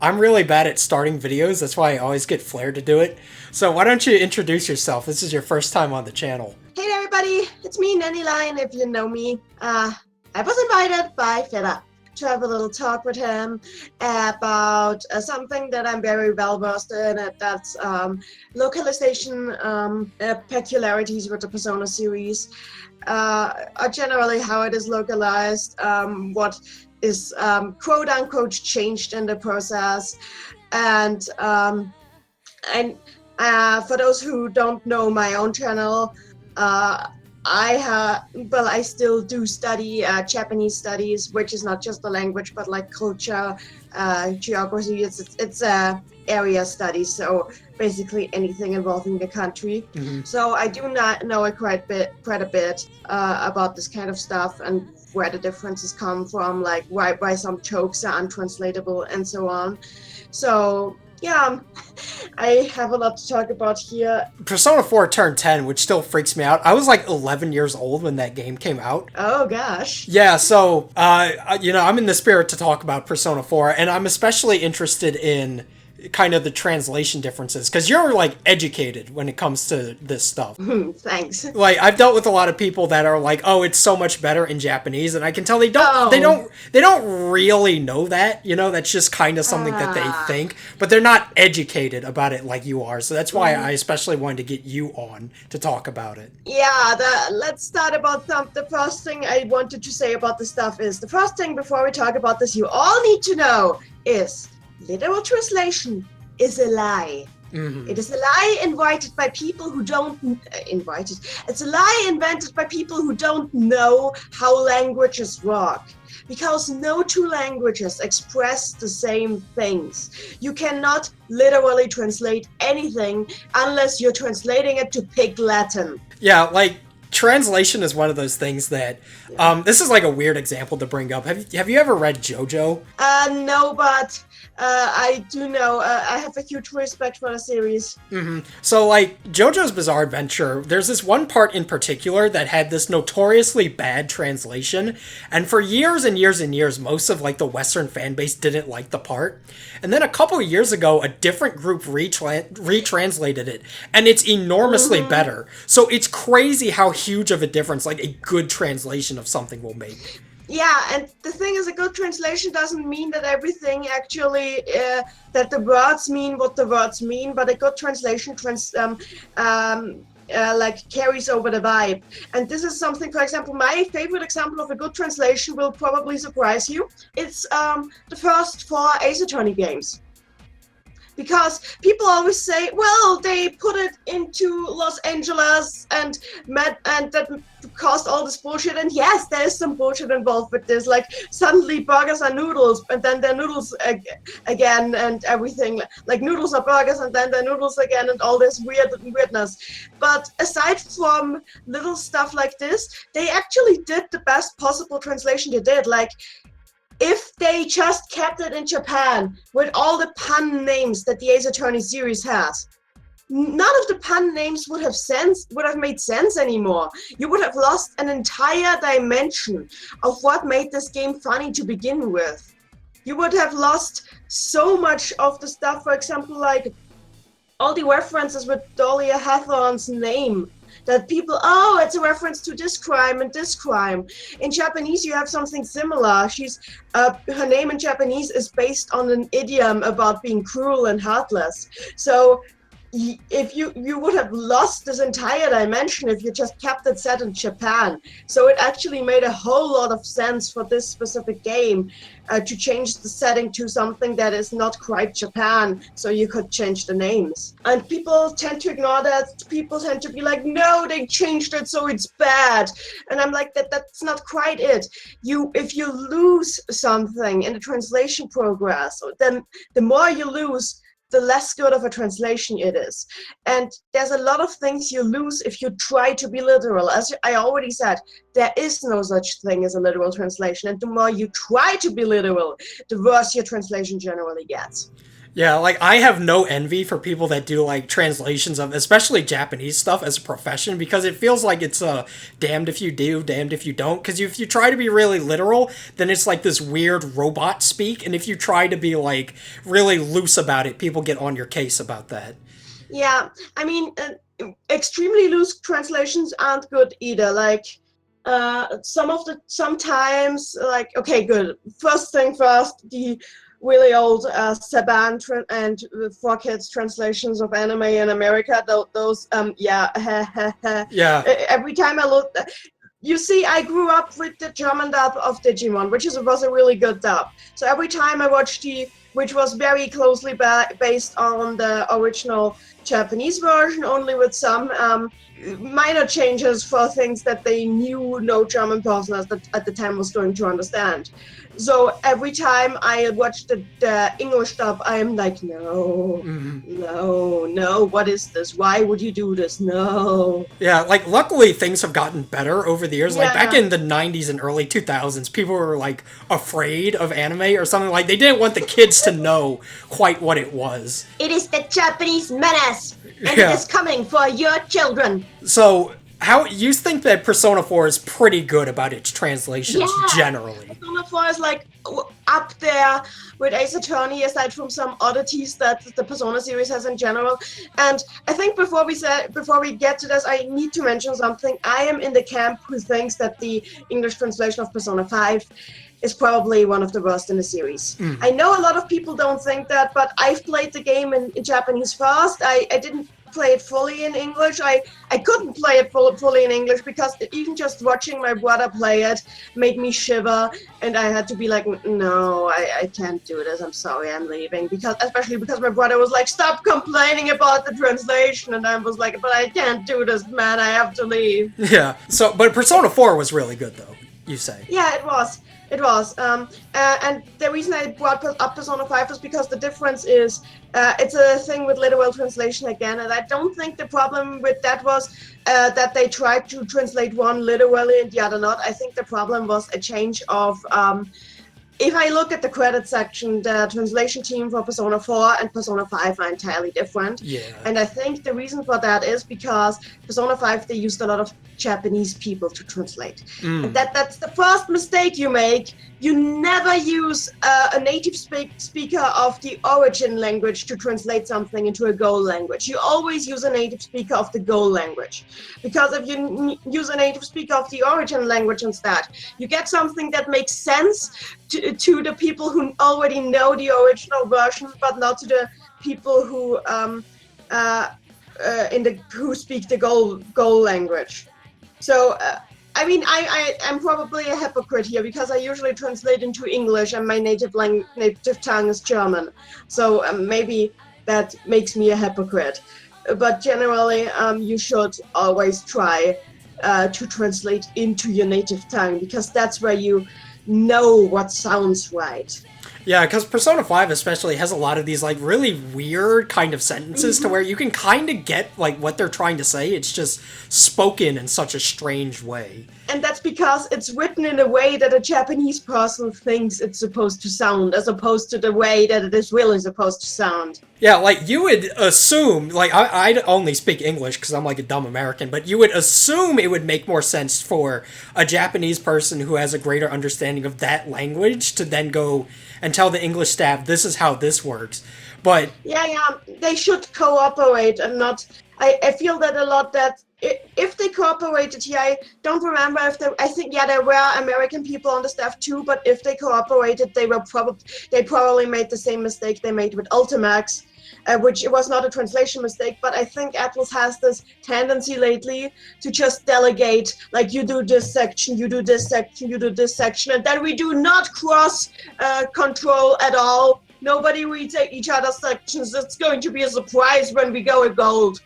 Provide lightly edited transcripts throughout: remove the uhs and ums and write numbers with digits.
I'm really bad at starting videos. That's why I always get Flair to do it. So why don't you introduce yourself? This is your first time on the channel. Hey there, everybody, it's me, Nenilein, if you know me. I was invited by Fither to have a little talk with him about something that I'm very well versed in. That's localization peculiarities with the Persona series, generally how it is localized, what is quote unquote changed in the process, and for those who don't know my own channel, I still do study Japanese studies, which is not just the language, but like culture, geography. It's area studies, so basically anything involving the country. Mm-hmm. So I do not know quite a bit about this kind of stuff and where the differences come from, like why some jokes are untranslatable and so on. So yeah, I have a lot to talk about here. Persona 4 turned 10, which still freaks me out. I was like 11 years old when that game came out. Oh gosh. Yeah, so, I'm in the spirit to talk about Persona 4, and I'm especially interested in kind of the translation differences, because you're, like, educated when it comes to this stuff. Thanks. Like, I've dealt with a lot of people that are like, oh, it's so much better in Japanese, and I can tell they don't really know that, that's just kind of something that they think, but they're not educated about it like you are, so that's why I especially wanted to get you on to talk about it. Yeah, let's start about the first thing I wanted to say about this stuff is, the first thing before we talk about this you all need to know is literal translation is a lie. Mm-hmm. It is a lie invited by people who don't invited. It's a lie invented by people who don't know how languages work. Because no two languages express the same things. You cannot literally translate anything unless you're translating it to Pig Latin. Yeah, like, translation is one of those things that, this is like a weird example to bring up. Have you ever read JoJo? No, but I do know. I have a huge respect for the series. Mm-hmm. So, like, JoJo's Bizarre Adventure, there's this one part in particular that had this notoriously bad translation, and for years and years and years, most of, like, the Western fan base didn't like the part. And then a couple of years ago, a different group retranslated it, and it's enormously better. So it's crazy how huge of a difference, like, a good translation of something will make. Yeah, and the thing is, a good translation doesn't mean that everything actually, that the words mean what the words mean, but a good translation like carries over the vibe. And this is something, for example, my favorite example of a good translation will probably surprise you. It's the first 4 Ace Attorney games. Because people always say, well, they put it into Los Angeles and that caused all this bullshit. And yes, there is some bullshit involved with this. Like, suddenly burgers are noodles, and then they're noodles again, and everything. Like, noodles are burgers, and then they're noodles again, and all this weirdness. But aside from little stuff like this, they actually did the best possible translation they did. Like, if they just kept it in Japan with all the pun names that the Ace Attorney series has, none of the pun names would have made sense anymore. You would have lost an entire dimension of what made this game funny to begin with. You would have lost so much of the stuff, for example, like all the references with Dahlia Hawthorne's name. That people, oh, it's a reference to this crime and this crime. In Japanese, you have something similar. Her name in Japanese is based on an idiom about being cruel and heartless. So if you would have lost this entire dimension if you just kept it set in Japan. So it actually made a whole lot of sense for this specific game to change the setting to something that is not quite Japan, so you could change the names. And people tend to ignore that. People tend to be like, no, they changed it, so it's bad. And I'm like, that's not quite it. If you lose something in the translation progress, then the more you lose, the less good of a translation it is. And there's a lot of things you lose if you try to be literal. As I already said, there is no such thing as a literal translation. And the more you try to be literal, the worse your translation generally gets. Yeah, like I have no envy for people that do like translations of especially Japanese stuff as a profession because it feels like it's damned if you do, damned if you don't. Because if you try to be really literal, then it's like this weird robot speak, and if you try to be like really loose about it, people get on your case about that. Yeah, I mean, extremely loose translations aren't good either. Like, sometimes, like, okay, good. First thing first, the really old Saban and 4Kids translations of anime in America. Those, yeah, Yeah, every time I look, you see, I grew up with the German dub of Digimon, was a really good dub. So every time I watched which was very closely based on the original Japanese version, only with some minor changes for things that they knew no German person at the time was going to understand. So every time I watch the English dub, I am like, no, no, what is this? Why would you do this? No. yeah. Like luckily things have gotten better over the years. Like back Yeah. in the '90s and early 2000s, people were like afraid of anime or something. Like they didn't want the kids to know quite what it was. It is the Japanese menace, and it Yeah. is coming for your children. So, how you think that Persona 4 is pretty good about its translations Yeah. generally? Persona 4 is like up there with Ace Attorney, aside from some oddities that the Persona series has in general. And I think before we get to this, I need to mention something. I am in the camp who thinks that the English translation of Persona 5 is probably one of the worst in the series. I know a lot of people don't think that, but I've played the game in Japanese first. I didn't play it fully in English. I couldn't play it fully in English because even just watching my brother play it made me shiver, and I had to be like, no, I can't do this. I'm sorry, I'm leaving. Especially because my brother was like, stop complaining about the translation, and I was like, but I can't do this, man. I have to leave. Yeah. So, but Persona 4 was really good, though. You say? Yeah, it was. It was. And the reason I brought up Persona 5 is because the difference is it's a thing with literal translation again. And I don't think the problem with that was that they tried to translate one literally and the other not. I think the problem was a change of. If I look at the credit section, the translation team for Persona 4 and Persona 5 are entirely different. Yeah. And I think the reason for that is because Persona 5, they used a lot of Japanese people to translate. And that's the first mistake you make. You never use a native speaker of the origin language to translate something into a goal language. You always use a native speaker of the goal language. Because if you use a native speaker of the origin language instead, you get something that makes sense to the people who already know the original version, but not to the people who who speak the goal language. So I mean, I'm probably a hypocrite here because I usually translate into English and my native tongue is German. So maybe that makes me a hypocrite. But generally, you should always try to translate into your native tongue because that's where you know what sounds right. Yeah, because Persona 5 especially has a lot of these like really weird kind of sentences to where you can kind of get like what they're trying to say. It's just spoken in such a strange way. And that's because it's written in a way that a Japanese person thinks it's supposed to sound, as opposed to the way that it is really supposed to sound. Yeah, like you would assume, like I only speak English because I'm like a dumb American, but you would assume it would make more sense for a Japanese person who has a greater understanding of that language to then go and tell the English staff, this is how this works. But yeah, they should cooperate and not. I feel that a lot that if they cooperated here, I don't remember if I think there were American people on the staff too, but if they cooperated, they probably made the same mistake they made with Ultimax, which it was not a translation mistake, but I think Atlas has this tendency lately to just delegate, like you do this section, you do this section, you do this section, and then we do not cross control at all. Nobody reads each other's sections. It's going to be a surprise when we go at gold.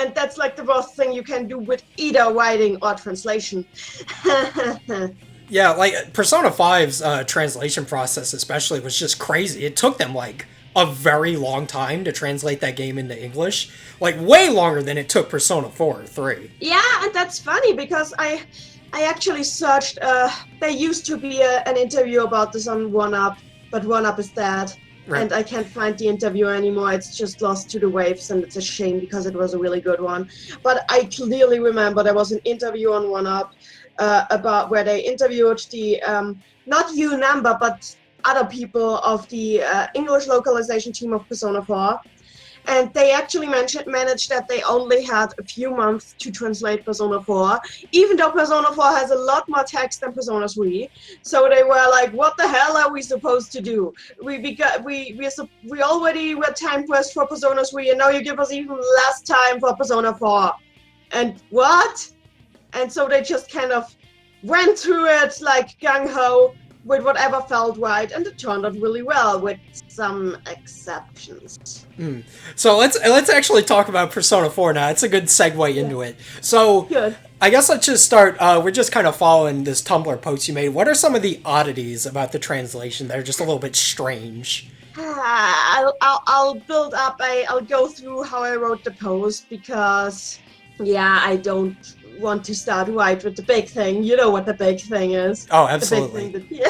And that's like the worst thing you can do with either writing or translation. yeah, like Persona 5's translation process especially was just crazy. It took them like a very long time to translate that game into English. Like way longer than it took Persona 4 or 3. Yeah, and that's funny because I actually searched, there used to be an interview about this on 1UP, but 1UP is dead. And I can't find the interview anymore. It's just lost to the waves, and it's a shame because it was a really good one. But I clearly remember there was an interview on One Up about where they interviewed the not you number, but other people of the English localization team of Persona 4. And they actually managed that they only had a few months to translate Persona 4, even though Persona 4 has a lot more text than Persona 3. So they were like, what the hell are we supposed to do? We already were time pressed for Persona 3, and now you give us even less time for Persona 4. And what? And so they just kind of went through it like gung-ho with whatever felt right, and it turned out really well with some exceptions. So let's actually talk about Persona 4 now. It's a good segue into it. So Good. I guess let's just start. We're just kind of following this Tumblr post you made. What are some of the oddities about the translation that are just a little bit strange? I'll build up. I'll go through how I wrote the post because, yeah, I don't want to start right with the big thing. You know what the big thing is. Oh, absolutely. The big thing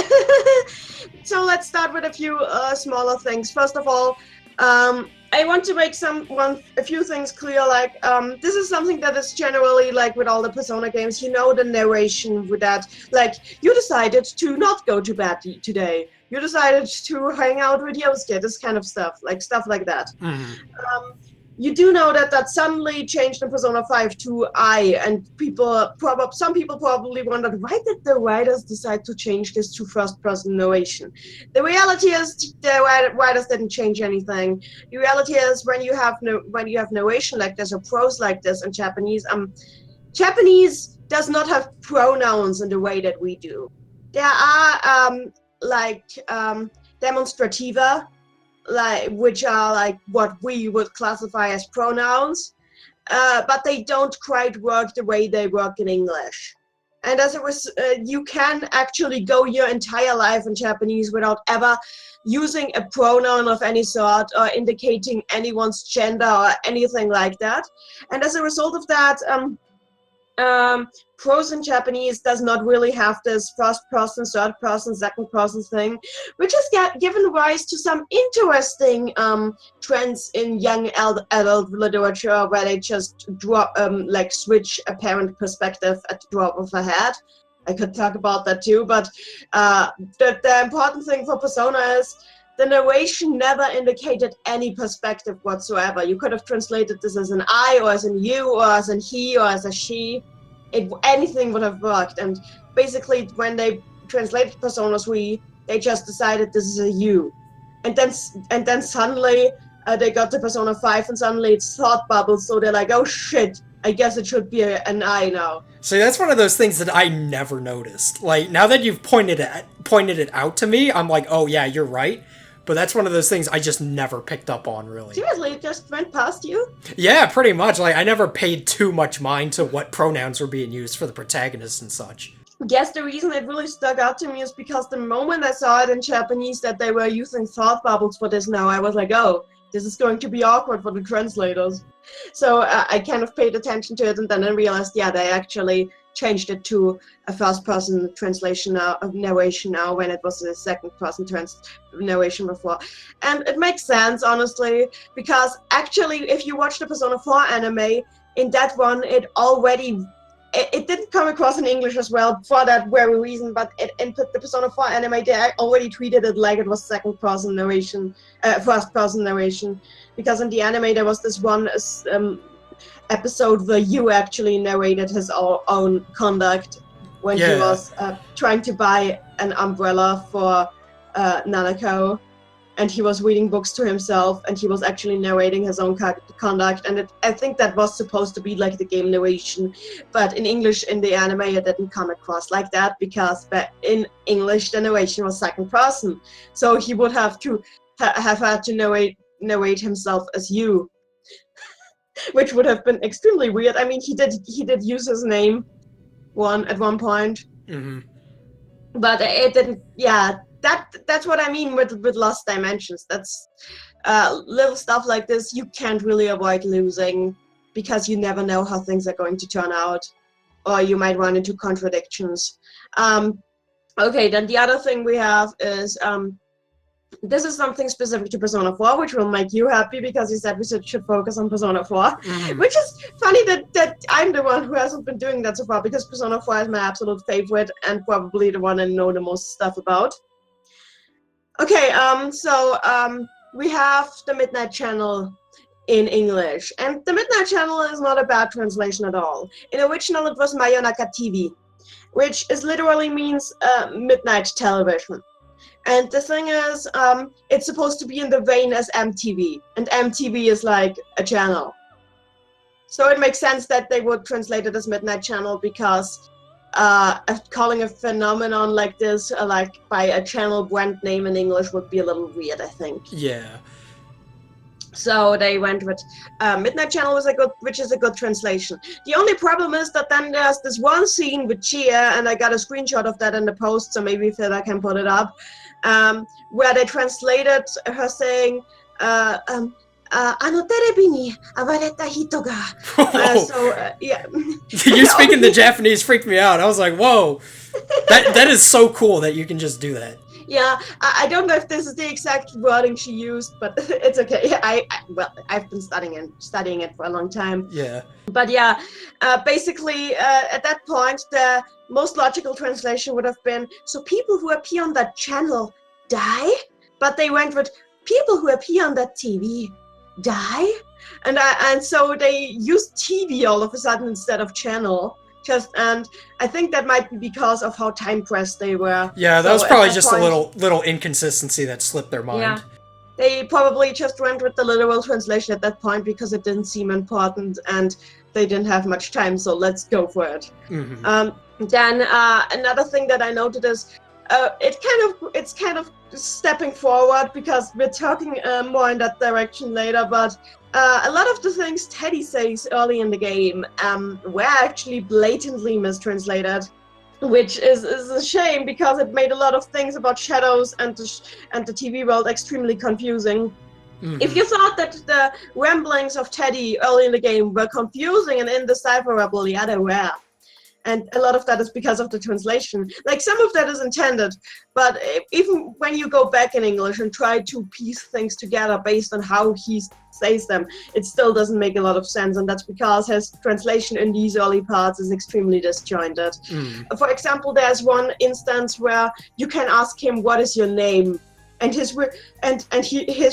So let's start with a few smaller things. First of all, I want to make a few things clear. Like, this is something that is generally like with all the Persona games. You know, the narration with that. Like, you decided to not go to bed today. You decided to hang out with Yosuke. This kind of stuff. Like stuff like that. You do know that suddenly changed in Persona 5 to I, and some people probably wondered, why did the writers decide to change this to first-person narration? The reality is the writers didn't change anything. The reality is when you have narration like this or prose like this in Japanese, Japanese does not have pronouns in the way that we do. There are demonstrativa, which are like what we would classify as pronouns, but they don't quite work the way they work in English. And as it was, you can actually go your entire life in Japanese without ever using a pronoun of any sort or indicating anyone's gender or anything like that. And as a result of that, prose in Japanese does not really have this first person, third person, second person thing, which has given rise to some interesting trends in young adult literature where they just switch a parent perspective at the drop of a hat. I could talk about that too, but the important thing for Persona is the narration never indicated any perspective whatsoever. You could have translated this as an I, or as an you, or as an he, or as a she. Anything would have worked. And basically, when they translated Persona 3, they just decided this is a you. And then suddenly they got to Persona 5, and suddenly it's thought bubbles. So they're like, oh shit, I guess it should be an I now. So that's one of those things that I never noticed. Like, now that you've pointed it out to me, I'm like, oh yeah, you're right. But that's one of those things I just never picked up on, really. Seriously, it just went past you? Yeah, pretty much. Like, I never paid too much mind to what pronouns were being used for the protagonists and such. Yes, the reason it really stuck out to me is because the moment I saw it in Japanese that they were using thought bubbles for this now, I was like, oh, this is going to be awkward for the translators. So I kind of paid attention to it, and then I realized, yeah, they actually changed it to a first-person translation now, of narration now, when it was a second-person narration before. And it makes sense, honestly, because actually, if you watch the Persona 4 anime, in that one, it didn't come across in English as well for that very reason, but in the Persona 4 anime, they already treated it like it was second-person narration, first-person narration, because in the anime, there was this one episode where you actually narrated his own conduct when he was trying to buy an umbrella for Nanako, and he was reading books to himself, and he was actually narrating his own conduct, and I think that was supposed to be like the game narration, but in English, in the anime, it didn't come across like that, because in English, the narration was second person, so he would have to have had to narrate himself as you, which would have been extremely weird. I mean, he did use his name at one point, but it didn't. Yeah, that's what I mean with Lost Dimensions. That's little stuff like this you can't really avoid losing because you never know how things are going to turn out, or you might run into contradictions. Okay, then the other thing we have is This is something specific to Persona 4, which will make you happy because you said we should focus on Persona 4. Which is funny that I'm the one who hasn't been doing that so far, because Persona 4 is my absolute favorite and probably the one I know the most stuff about. Okay, we have the Midnight Channel in English, and the Midnight Channel is not a bad translation at all. In original, it was Mayonaka TV, which is literally means midnight television. And the thing is, it's supposed to be in the vein as MTV, and MTV is like a channel. So it makes sense that they would translate it as Midnight Channel, because calling a phenomenon like this like by a channel brand name in English would be a little weird, I think. Yeah. So they went with Midnight Channel, which is a good translation. The only problem is that then there's this one scene with Chie, and I got a screenshot of that in the post, so maybe Fither can put it up, where they translated her saying, "Ano terebi ni awareta hito ga." Yeah. You speaking the Japanese freaked me out. I was like, whoa. That is so cool that you can just do that. Yeah, I don't know if this is the exact wording she used, but it's okay. I've been studying it for a long time. Yeah. But yeah, basically at that point, the most logical translation would have been, so people who appear on that channel die, but they went with people who appear on that TV die, and so they used TV all of a sudden instead of channel. And I think that might be because of how time pressed they were. Yeah, that was probably just a little inconsistency that slipped their mind. Yeah, they probably just went with the literal translation at that point because it didn't seem important and they didn't have much time, so let's go for it. Then another thing that I noted is it's kind of stepping forward, because we're talking more in that direction later, but a lot of the things Teddy says early in the game were actually blatantly mistranslated, which is a shame, because it made a lot of things about shadows and the TV world extremely confusing. If you thought that the ramblings of Teddy early in the game were confusing and indecipherable, yeah, they were. And a lot of that is because of the translation. Like, some of that is intended, but even when you go back in English and try to piece things together based on how he says them, it still doesn't make a lot of sense, and that's because his translation in these early parts is extremely disjointed. For example, there's one instance where you can ask him, "What is your name?" And his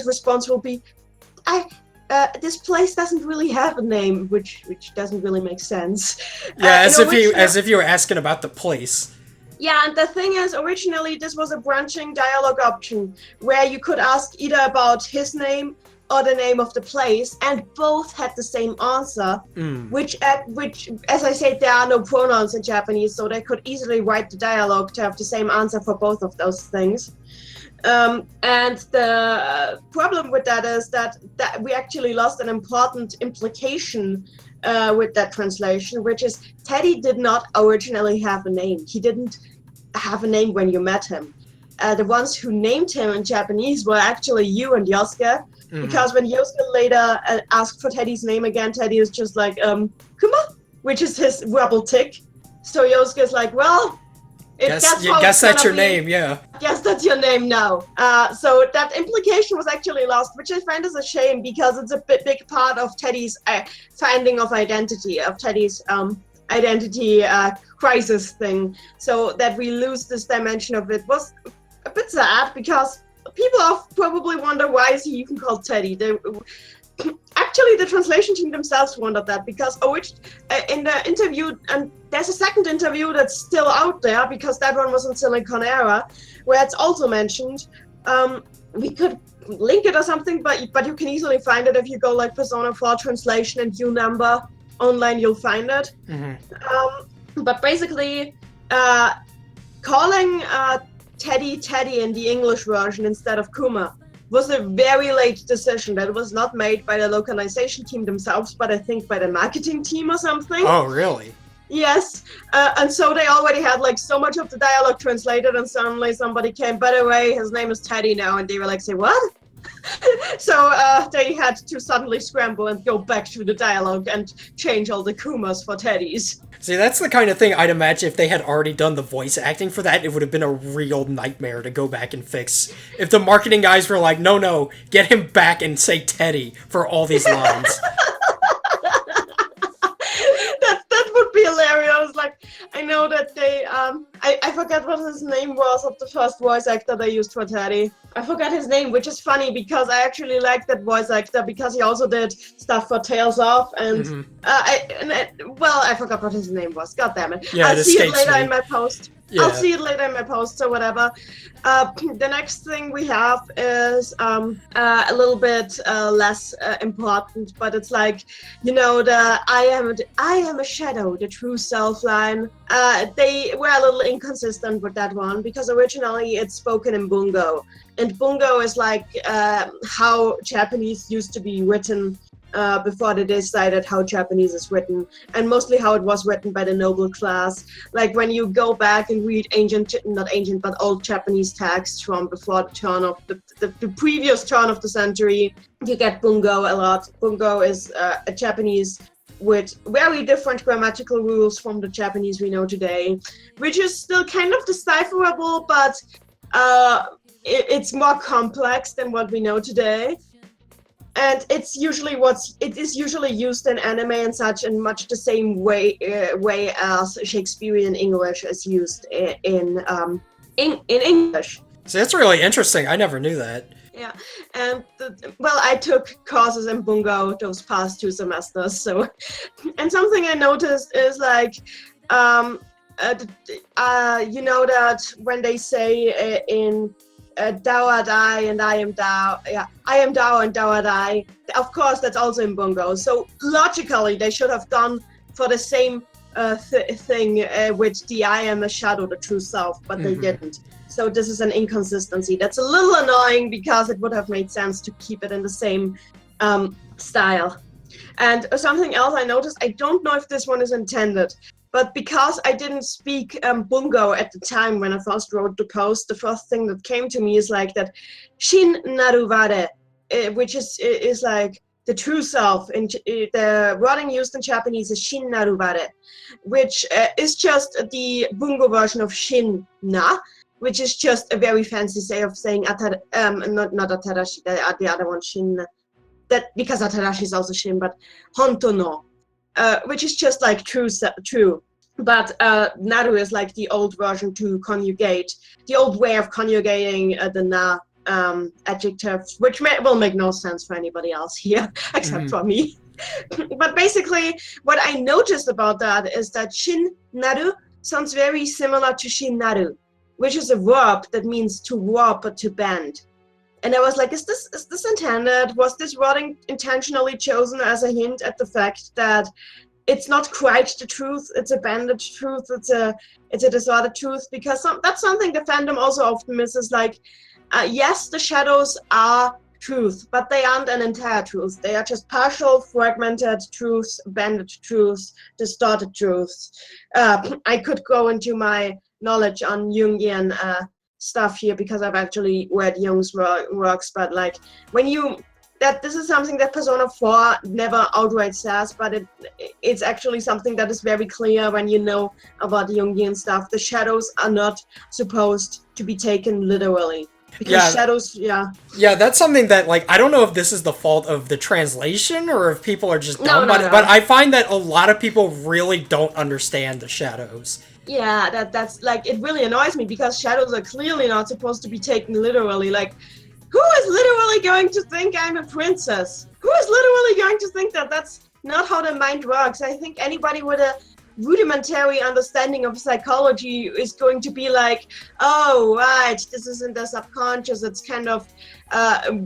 response will be, this place doesn't really have a name, which doesn't really make sense. Yeah, as if you were asking about the place. Yeah, and the thing is, originally this was a branching dialogue option where you could ask either about his name or the name of the place, and both had the same answer. Which, as I said, there are no pronouns in Japanese, so they could easily write the dialogue to have the same answer for both of those things. And the problem with that is that we actually lost an important implication with that translation, which is Teddy did not originally have a name. He didn't have a name when you met him. The ones who named him in Japanese were actually you and Yosuke, because when Yosuke later asked for Teddy's name again, Teddy is just like, Kuma, which is his rebel tick. So Yosuke is like, well, guess that's your name, yeah. Yes, that's your name now. So that implication was actually lost, which I find is a shame, because it's a big part of Teddy's finding of identity, of Teddy's identity crisis thing. So that we lose this dimension of it was a bit sad, because people probably wonder, why is he even called Teddy? Actually, the translation team themselves wondered that, because in the interview, and there's a second interview that's still out there, because that one was in Silicon Era, where it's also mentioned. We could link it or something, but you can easily find it if you go like Persona 4 translation and U number online, you'll find it. But basically, calling Teddy in the English version instead of Kuma was a very late decision that was not made by the localization team themselves, but I think by the marketing team or something. Oh, really? Yes. And so they already had like so much of the dialogue translated, and suddenly somebody came, by the way, his name is Teddy now, and they were like, say what? So they had to suddenly scramble and go back to the dialogue and change all the kumas for teddies. See, that's the kind of thing I'd imagine if they had already done the voice acting for that, it would have been a real nightmare to go back and fix. If the marketing guys were like, no, get him back and say Teddy for all these lines. That would be hilarious. Like, I know that they I forgot what his name was of the first voice actor they used for Teddy. I forgot his name, which is funny because I actually like that voice actor because he also did stuff for Tales of and I forgot what his name was. God damn it! Yeah, I'll see it later in my post. Yeah. I'll see it later in my post or whatever. The next thing we have is a little bit less important, but it's like, you know, the I am a shadow, the true self line. They were a little inconsistent with that one because originally it's spoken in Bungo, and Bungo is like how Japanese used to be written. Before they decided how Japanese is written, and mostly how it was written by the noble class. Like when you go back and read old Japanese texts from before the turn of the previous turn of the century, you get Bungo a lot. Bungo is a Japanese with very different grammatical rules from the Japanese we know today, which is still kind of decipherable, but it's more complex than what we know today. And it is usually used in anime and such in much the same way as Shakespearean English is used in English. So that's really interesting. I never knew that. Yeah, and I took courses in Bungo those past 2 semesters. So, and something I noticed is like, you know that when they say in Dao are Dai and I am Dao. Yeah, I am Dao and Dao are Dai. Of course, that's also in Bungo. So logically, they should have gone for the same thing with the I am a shadow, the true self, but they didn't. So this is an inconsistency. That's a little annoying because it would have made sense to keep it in the same style. And something else I noticed, I don't know if this one is intended, but because I didn't speak Bungo at the time when I first wrote the post, the first thing that came to me is like that Shin Naruvare, which is like the true self. And the wording used in Japanese is Shin Naruvare, which is just the Bungo version of Shin Na, which is just a very fancy way of saying not Atarashi, the other one, Shin. That because Atarashi is also Shin, but Honto no. Which is just like true. But Naru is like the old version to conjugate, the old way of conjugating the na adjective, which will make no sense for anybody else here, except for me. But basically, what I noticed about that is that Shin Naru sounds very similar to Shin Naru, which is a verb that means to warp or to bend. And I was like, is this intended? Was this wording intentionally chosen as a hint at the fact that it's not quite the truth, it's a bended truth, it's a disordered truth? Because that's something the fandom also often misses. Like, yes, the shadows are truth, but they aren't an entire truth. They are just partial, fragmented truths, bended truths, distorted truths. I could go into my knowledge on Jungian stuff here because I've actually read Jung's works, but like this is something that Persona 4 never outright says, but it's actually something that is very clear when you know about Jungian stuff. The shadows are not supposed to be taken literally. Because shadows, yeah, that's something that, like, I don't know if this is the fault of the translation or if people are just dumb, No. But I find that a lot of people really don't understand the shadows. Yeah, that's like, it really annoys me because shadows are clearly not supposed to be taken literally. Like, who is literally going to think I'm a princess? Who is literally going to think that? That's not how the mind works. I think anybody with a rudimentary understanding of psychology is going to be like, oh, right, this isn't the subconscious. It's kind of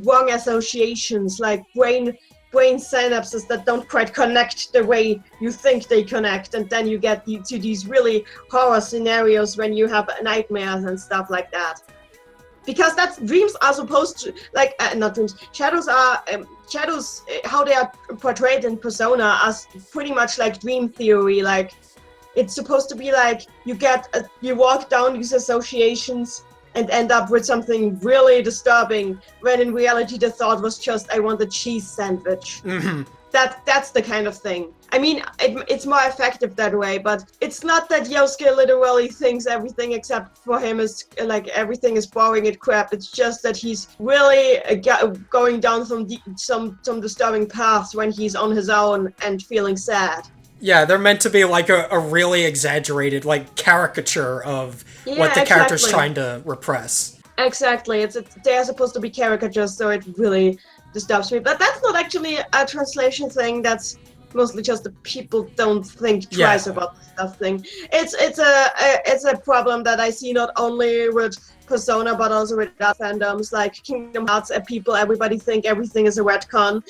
wrong associations, like brain synapses that don't quite connect the way you think they connect, and then you get to these really horror scenarios when you have nightmares and stuff like that. Because dreams are supposed to, like, not dreams, shadows are, how they are portrayed in Persona are pretty much like dream theory. Like, it's supposed to be like, you walk down these associations and end up with something really disturbing when in reality the thought was just, I want a cheese sandwich. That's the kind of thing. I mean, it's more effective that way, but it's not that Yosuke literally thinks everything except for him is like everything is boring and crap. It's just that he's really going down some disturbing paths when he's on his own and feeling sad. Yeah, they're meant to be like a really exaggerated, like, caricature of what the character's trying to repress. Exactly. They're supposed to be caricatures, so it really disturbs me. But that's not actually a translation thing. That's mostly just the people don't think twice about the stuff thing. It's a problem that I see not only with Persona but also with other fandoms like Kingdom Hearts. Everybody think everything is a retcon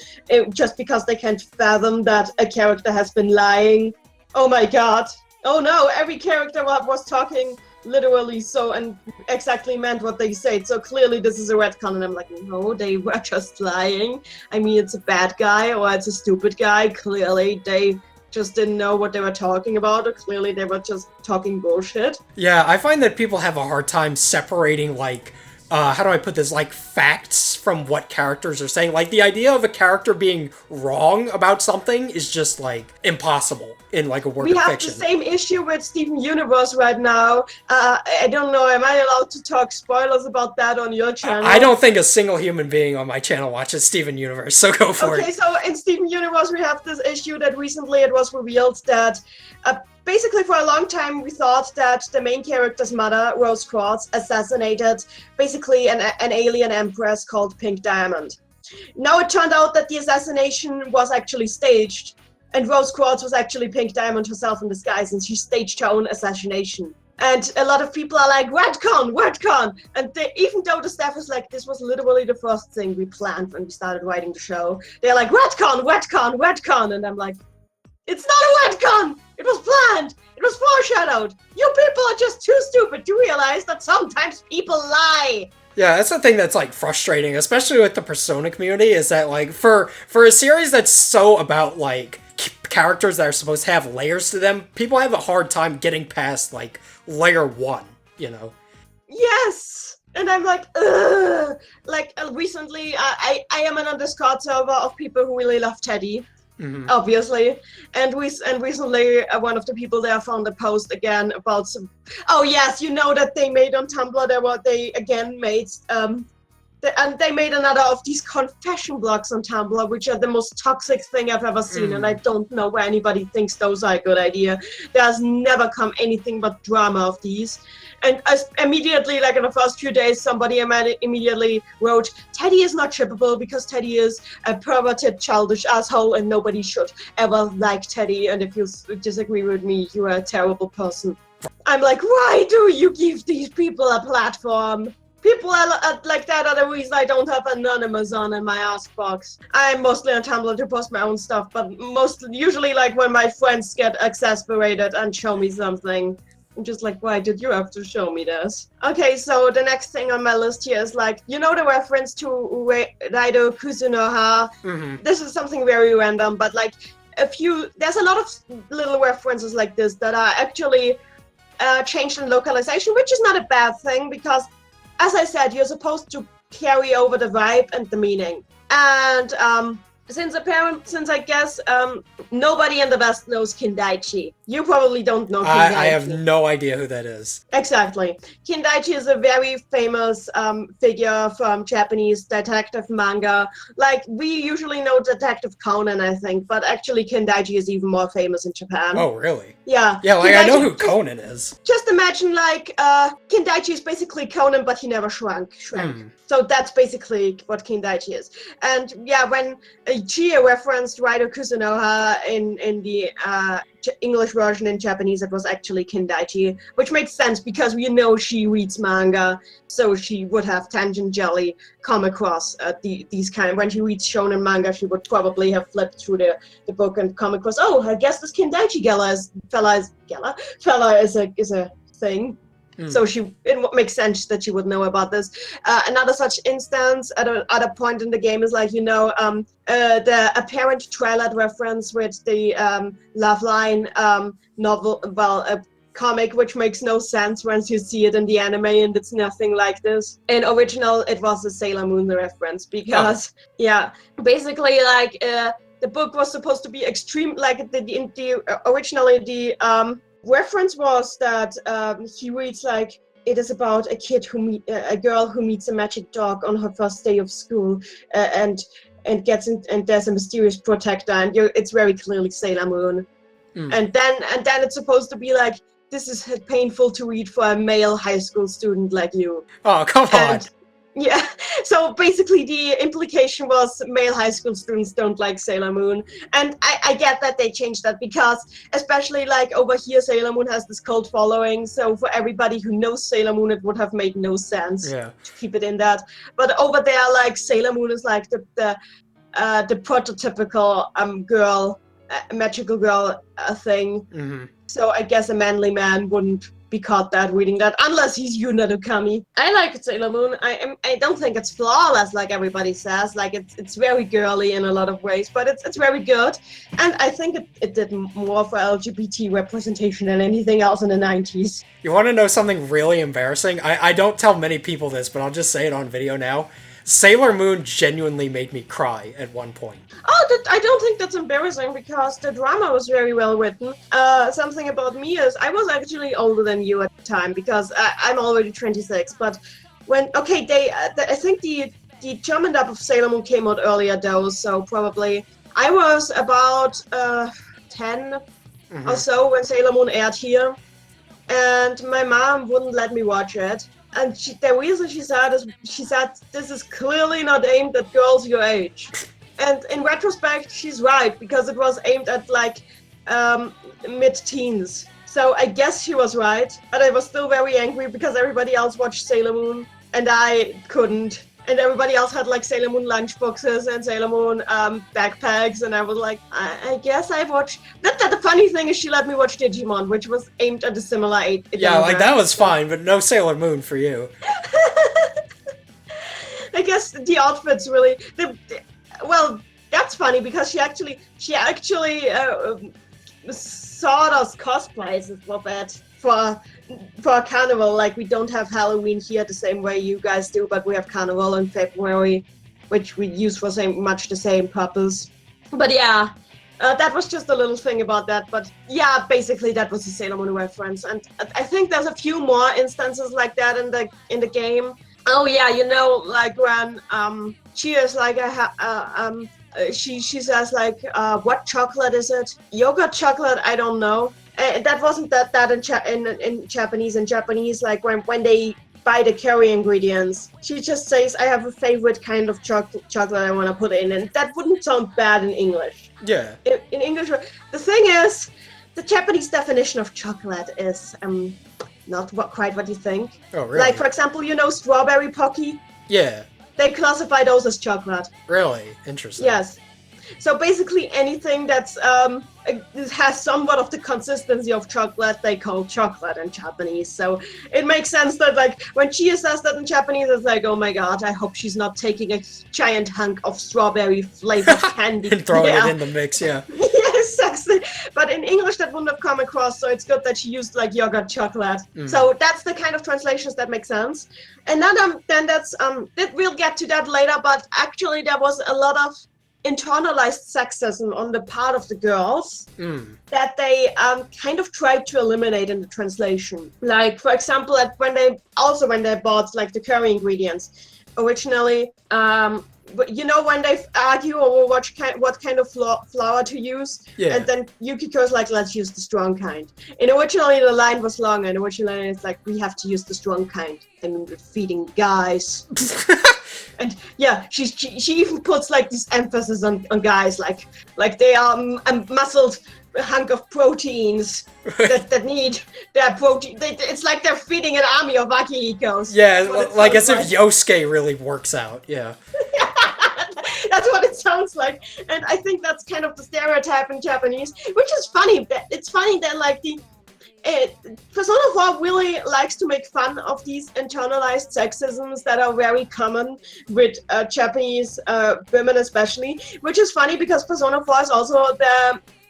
just because they can't fathom that a character has been lying. Oh my god! Oh no! Every character was talking literally so and exactly meant what they said, so clearly this is a retcon, and I'm like, no, they were just lying. I mean, it's a bad guy or it's a stupid guy. Clearly they just didn't know what they were talking about, or clearly they were just talking bullshit. Yeah, I find that people have a hard time separating, like, how do I put this, like, facts from what characters are saying. Like, the idea of a character being wrong about something is just, like, impossible in, like, a work of fiction. We have the same issue with Steven Universe right now. I don't know, am I allowed to talk spoilers about that on your channel? I don't think a single human being on my channel watches Steven Universe, so go for it. Okay, so in Steven Universe we have this issue that recently it was revealed that basically, for a long time, we thought that the main character's mother, Rose Quartz, assassinated basically an alien empress called Pink Diamond. Now it turned out that the assassination was actually staged, and Rose Quartz was actually Pink Diamond herself in disguise, and she staged her own assassination. And a lot of people are like, retcon! And even though the staff is like, this was literally the first thing we planned when we started writing the show, they're like, retcon! And I'm like, it's not a retcon! It was planned! It was foreshadowed! You people are just too stupid to realize that sometimes people lie! Yeah, that's the thing that's, like, frustrating, especially with the Persona community, is that, like, for a series that's so about, like, characters that are supposed to have layers to them, people have a hard time getting past, like, layer 1, you know? Yes! And I'm like, ugh! Like, recently, I am on a Discord server of people who really love Teddy. Obviously, and recently one of the people there found a post again about some. Oh yes, you know that they made on Tumblr. They again made and they made another of these confession blogs on Tumblr, which are the most toxic thing I've ever seen, and I don't know why anybody thinks those are a good idea. There's never come anything but drama of these. And immediately, like in the first few days, somebody immediately wrote, Teddy is not shippable because Teddy is a perverted, childish asshole and nobody should ever like Teddy. And if you disagree with me, you are a terrible person. I'm like, why do you give these people a platform? People are like that are the reason I don't have Anonymous on in my ask box. I'm mostly on Tumblr to post my own stuff, but usually like when my friends get exasperated and show me something. I'm just like, why did you have to show me this? Okay, so the next thing on my list here is like, you know the reference to Raido Kuzunoha? This is something very random, but like there's a lot of little references like this that are actually changed in localization, which is not a bad thing because, as I said, you're supposed to carry over the vibe and the meaning. And since I guess nobody in the West knows Kindaichi. You probably don't know Kindaichi. I have no idea who that is. Exactly. Kindaichi is a very famous figure from Japanese detective manga. Like, we usually know Detective Conan, I think, but actually Kindaichi is even more famous in Japan. Oh, really? Yeah. Yeah, like, I know who Conan is. Just imagine, like, Kindaichi is basically Conan, but he never shrank. So that's basically what Kindaichi is. And yeah, when Chie referenced Raido Kuzunoha in the English version in Japanese, it was actually Kindaichi, which makes sense because we know she reads manga, so she would have tangentially come across these kind of, when she reads shonen manga, she would probably have flipped through the book and come across, oh, I guess this Kindaichi fella is a thing. So it makes sense that she would know about this. Another such instance at a point in the game is like, the apparent Twilight reference with the Love Line novel, comic, which makes no sense once you see it in the anime, and it's nothing like this. In original, it was a Sailor Moon reference because, basically, like, the book was supposed to be extreme, like, originally, the reference was that he reads, like, it is about a girl who meets a magic dog on her first day of school, and there's a mysterious protector, and it's very clearly Sailor Moon. And then it's supposed to be like, this is painful to read for a male high school student like you. Oh, come on. Yeah, so basically the implication was male high school students don't like Sailor Moon. And I get that they changed that because, especially like over here, Sailor Moon has this cult following. So for everybody who knows Sailor Moon, it would have made no sense to keep it in that. But over there, like, Sailor Moon is like the prototypical girl, magical girl thing. Mm-hmm. So I guess a manly man wouldn't be caught that reading that, unless he's Yuna Kami. I like Sailor Moon. I don't think it's flawless like everybody says. Like, it's very girly in a lot of ways, but it's very good. And I think it did more for LGBT representation than anything else in the 90s. You want to know something really embarrassing? I don't tell many people this, but I'll just say it on video now. Sailor Moon genuinely made me cry at one point. Oh, I don't think that's embarrassing because the drama was very well written. Something about me is I was actually older than you at the time because I'm already 26. But I think the German dub of Sailor Moon came out earlier though, so probably I was about 10 or so when Sailor Moon aired here, and my mom wouldn't let me watch it. And the reason she said this is clearly not aimed at girls your age. And in retrospect, she's right, because it was aimed at like mid-teens. So I guess she was right, but I was still very angry because everybody else watched Sailor Moon and I couldn't. And everybody else had like Sailor Moon lunchboxes and Sailor Moon backpacks, and I was like, I guess I watched. The funny thing is, she let me watch Digimon, which was aimed at a similar age. Yeah, like that was fine, but no Sailor Moon for you. I guess the outfits really. Well, that's funny because she actually saw us cosplays for that. For a carnival, like, we don't have Halloween here the same way you guys do, but we have carnival in February, which we use for much the same purpose. But yeah, that was just a little thing about that. But yeah, basically that was a Sailor Moon reference, and I think there's a few more instances like that in the game. Oh yeah, like when Chie is like she says like, what chocolate is it? Yogurt chocolate? I don't know. That wasn't that in Japanese. In Japanese, like when they buy the curry ingredients, she just says, I have a favorite kind of chocolate I want to put in, and that wouldn't sound bad in English. Yeah. In English, the thing is, the Japanese definition of chocolate is not quite what you think. Oh, really? Like, for example, strawberry Pocky? Yeah. They classify those as chocolate. Really? Interesting. Yes. So basically anything that's has somewhat of the consistency of chocolate, they call chocolate in Japanese. So it makes sense that, like, when Chie says that in Japanese, it's like, oh my god, I hope she's not taking a giant hunk of strawberry flavored candy and throwing it in the mix. Yeah. Yes, exactly. But in English that wouldn't have come across, so it's good that she used like yogurt chocolate. So that's the kind of translations that make sense. And then that's we'll get to that later, but actually there was a lot of internalized sexism on the part of the girls that they kind of tried to eliminate in the translation. Like, for example, when they bought like the curry ingredients originally, when they argue over what kind of flour to use, and then Yukiko's like, let's use the strong kind. And originally the line was long, and originally it's like, we have to use the strong kind. I mean, we're feeding guys. And yeah, she even puts like this emphasis on guys, like they are a muscled hunk of proteins that need their protein. It's like they're feeding an army of Akihikos. Yeah, like as if Yosuke really works out. Yeah. That's what it sounds like, and I think that's kind of the stereotype in Japanese, which is funny. It's funny that like Persona 4 really likes to make fun of these internalized sexisms that are very common with Japanese women especially, which is funny because Persona 4 is also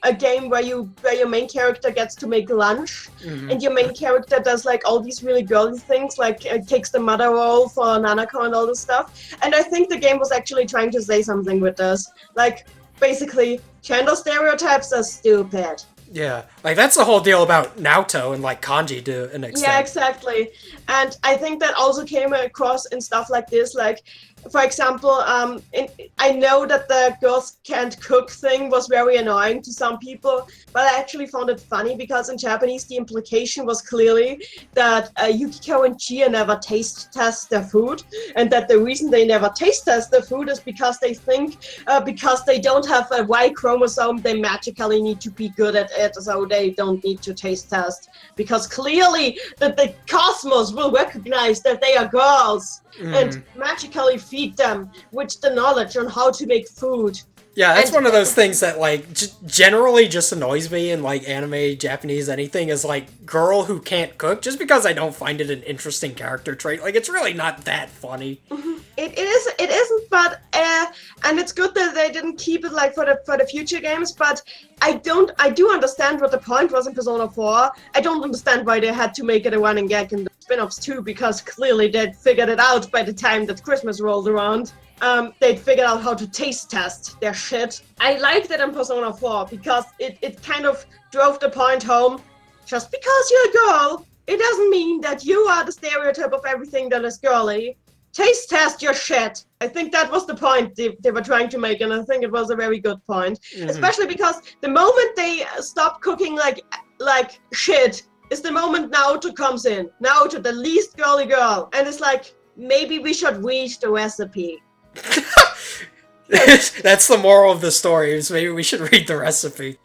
a game where your main character gets to make lunch, and your main character does like all these really girly things, like takes the mother role for Nanako and all this stuff. And I think the game was actually trying to say something with this, like basically gender stereotypes are stupid. Yeah, like that's the whole deal about Naoto and like kanji to an extent. Yeah, exactly. And I think that also came across in stuff like this, like, for example, I know that the girls can't cook thing was very annoying to some people, but I actually found it funny because in Japanese the implication was clearly that Yukiko and Chie never taste test their food, and that the reason they never taste test their food is because they think because they don't have a Y chromosome, they magically need to be good at it, so they don't need to taste test. Because clearly that the cosmos will recognize that they are girls and magically feed them with the knowledge on how to make food. Yeah, that's one of those things that, like, generally just annoys me in, like, anime, Japanese, anything, is, like, girl who can't cook, just because I don't find it an interesting character trait. Like, it's really not that funny. It isn't, but, and it's good that they didn't keep it, like, for the future games, but I do understand what the point was in Persona 4. I don't understand why they had to make it a running gag in the spin-offs too, because clearly they'd figured it out by the time that Christmas rolled around. They'd figured out how to taste test their shit. I liked it in Persona 4 because it kind of drove the point home. Just because you're a girl, it doesn't mean that you are the stereotype of everything that is girly. Taste test your shit. I think that was the point they were trying to make, and I think it was a very good point. Especially because the moment they stop cooking like shit is the moment Naoto comes in. Naoto, the least girly girl. And it's like, maybe we should read the recipe. That's the moral of the story, is maybe we should read the recipe.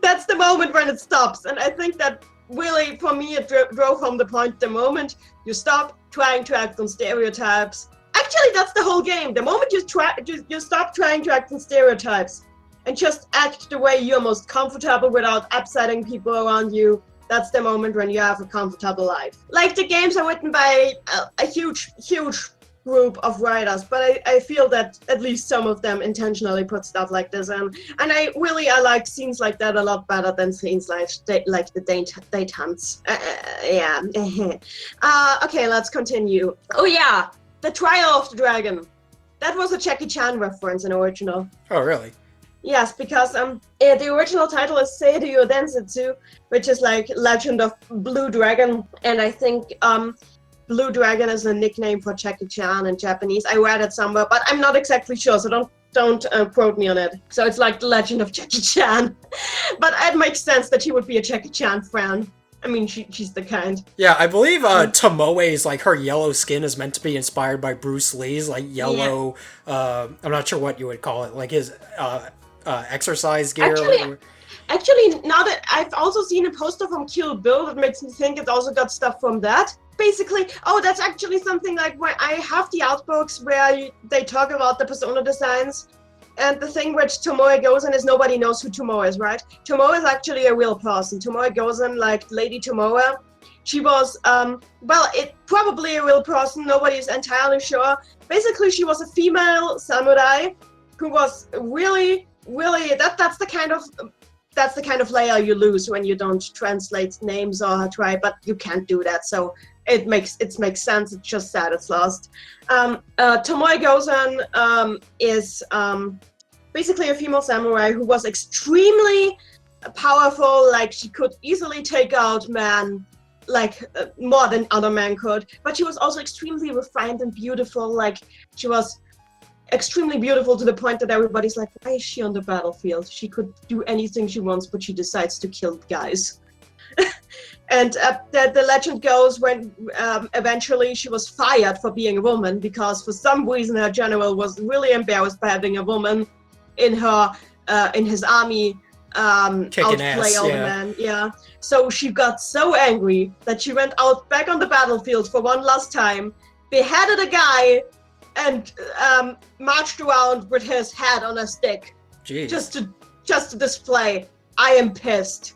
That's the moment when it stops, and I think that really, for me, it drove home the point. The moment you stop trying to act on stereotypes, actually that's the whole game. The moment you stop trying to act on stereotypes and just act the way you're most comfortable without upsetting people around you, that's the moment when you have a comfortable life. Like, the games are written by a huge group of writers, but I feel that at least some of them intentionally put stuff like this in, and I like scenes like that a lot better than scenes like the date hunts. Yeah. Okay, let's continue. Oh yeah, the Trial of the Dragon. That was a Jackie Chan reference in original. Oh really? Yes, because the original title is Seiryu Densetsu, which is like Legend of Blue Dragon, and I think Blue Dragon is a nickname for Jackie Chan in Japanese. I read it somewhere, but I'm not exactly sure, so don't quote me on it. So it's like the Legend of Jackie Chan. But it makes sense that she would be a Jackie Chan fan. I mean, she's the kind. Yeah, I believe Tomoe's, like, her yellow skin is meant to be inspired by Bruce Lee's, like, yellow, I'm not sure what you would call it, like his exercise gear. Actually, now that I've also seen a poster from Kill Bill, that makes me think it's also got stuff from that. Basically, that's actually something like where I have the outbooks where they talk about the persona designs, and the thing which Tomoe Gozen is, nobody knows who Tomoe is, right? Tomoe is actually a real person. Tomoe Gozen, like Lady Tomoe, she was, probably a real person, nobody is entirely sure. Basically, she was a female samurai who was really, that's the kind of layer you lose when you don't translate names or try, but you can't do that, so it makes sense. It's just sad it's lost. Tomoe Gozen is basically a female samurai who was extremely powerful. Like, she could easily take out men, like more than other men could. But she was also extremely refined and beautiful. Like, she was extremely beautiful to the point that everybody's like, why is she on the battlefield? She could do anything she wants, but she decides to kill guys. And the legend goes when eventually she was fired for being a woman, because for some reason her general was really embarrassed by having a woman in his army outplay all the men. Yeah. So she got so angry that she went out back on the battlefield for one last time, beheaded a guy, and marched around with his head on a stick. Jeez. Just to display, I am pissed.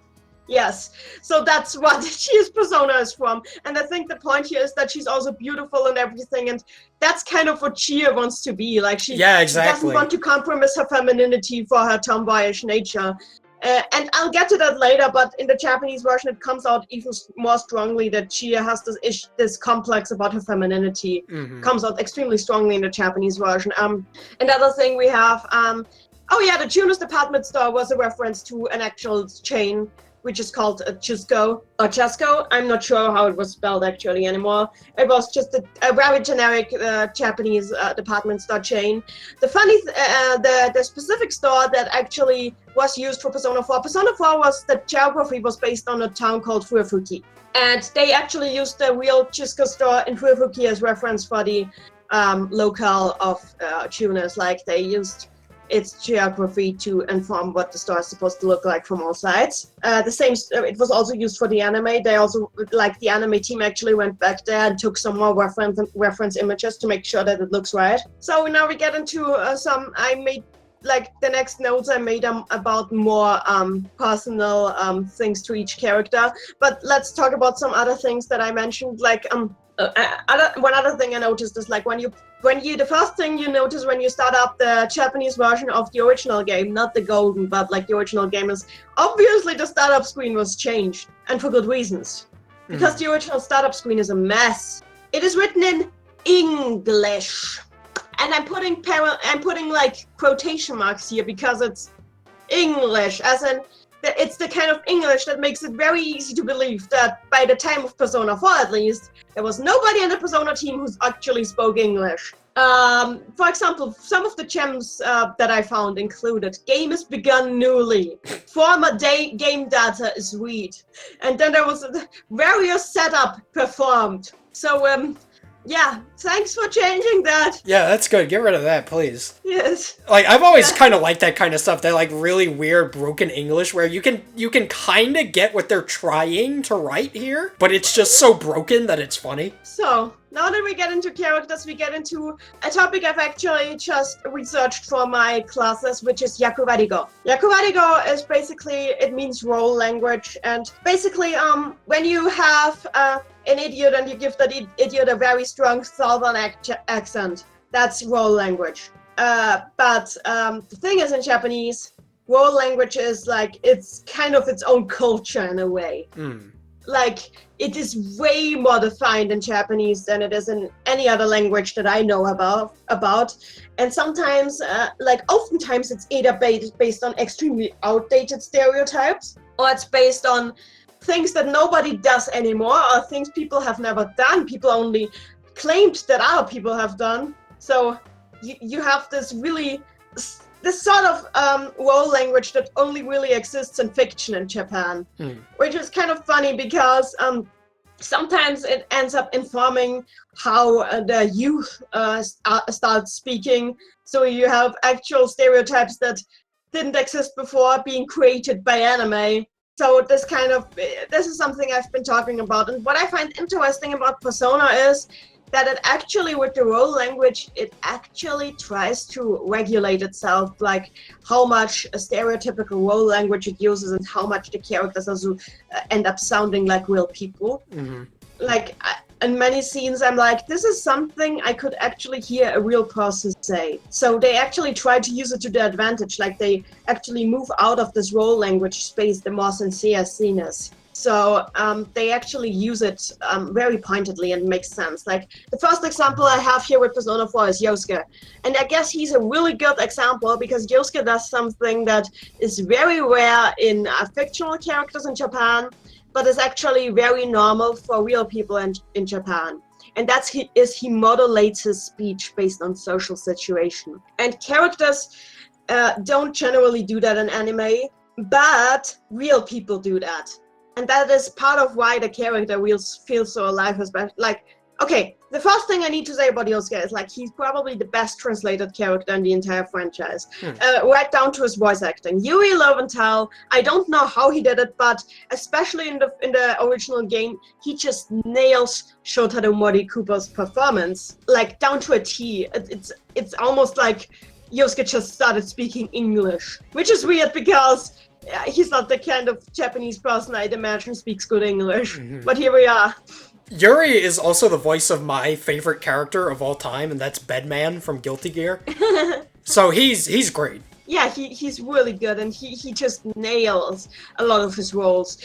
Yes, so that's what Chie's persona is from. And I think the point here is that she's also beautiful and everything, and that's kind of what Chie wants to be. Like, she doesn't want to compromise her femininity for her tomboyish nature. And I'll get to that later, but in the Japanese version, it comes out even more strongly that Chie has this complex about her femininity. Comes out extremely strongly in the Japanese version. Another thing we have, the Juno's department store was a reference to an actual chain, which is called Chusco or Chesco. I'm not sure how it was spelled actually anymore. It was just a very generic Japanese department store chain. The specific store that actually was used for Persona 4. Persona 4 the geography was based on a town called Fuefuki. And they actually used the real Chusco store in Fuefuki as reference for the locale of Junos. Like, they used its geography to inform what the store is supposed to look like from all sides. It was also used for the anime. They also, like, the anime team actually went back there and took some more reference images to make sure that it looks right. So now we get into the next notes I made about more personal things to each character. But let's talk about some other things that I mentioned, like one other thing I noticed is, like, the first thing you notice when you start up the Japanese version of the original game, not the golden, but like the original game, is obviously the startup screen was changed, and for good reasons. Because the original startup screen is a mess. It is written in English. And I'm putting like quotation marks here because it's English, as in it's the kind of English that makes it very easy to believe that by the time of Persona 4 at least, there was nobody in the Persona team who actually spoke English. For example, some of the gems that I found included: game is begun newly, former game data is read, and then there was various setup performed. So yeah, thanks for changing that. Yeah, that's good. Get rid of that, please. Yes. Like, I've always kind of liked that kind of stuff, that like really weird broken English where you can kind of get what they're trying to write here, but it's just so broken that it's funny. So, now that we get into characters, we get into a topic I've actually just researched for my classes, which is Yakubarigo. Yakubarigo is basically, it means role language, and basically, when you have an idiot and you give that idiot a very strong southern accent, that's role language. But the thing is, in Japanese, role language is like, it's kind of its own culture in a way. Like, it is way more defined in Japanese than it is in any other language that I know about. And sometimes, oftentimes it's either based on extremely outdated stereotypes, or it's based on things that nobody does anymore, or things people have never done, people only claimed that other people have done. So you have this sort of role language that only really exists in fiction in Japan, which is kind of funny because sometimes it ends up informing how the youth start speaking. So you have actual stereotypes that didn't exist before being created by anime. So this is something I've been talking about. And what I find interesting about Persona is that it actually, with the role language, it actually tries to regulate itself, like how much a stereotypical role language it uses and how much the characters also end up sounding like real people. Like, in many scenes, I'm like, this is something I could actually hear a real person say. So they actually try to use it to their advantage, like they actually move out of this role language space the more sincere scene is. So they actually use it very pointedly and makes sense. Like, the first example I have here with Persona 4 is Yosuke. And I guess he's a really good example because Yosuke does something that is very rare in fictional characters in Japan, but is actually very normal for real people in Japan. And he modulates his speech based on social situation. And characters don't generally do that in anime, but real people do that. And that is part of why the character feels so alive, especially, like, okay, the first thing I need to say about Yosuke is, like, he's probably the best translated character in the entire franchise, right down to his voice acting. Yui Lowenthal, I don't know how he did it, but especially in the original game, he just nails Shotaro Morikubo's performance, like, down to a T. It's almost like Yosuke just started speaking English, which is weird because he's not the kind of Japanese person I'd imagine speaks good English. But here we are. Yuri is also the voice of my favorite character of all time, and that's Bedman from Guilty Gear. So he's great. Yeah, he's really good, and he just nails a lot of his roles.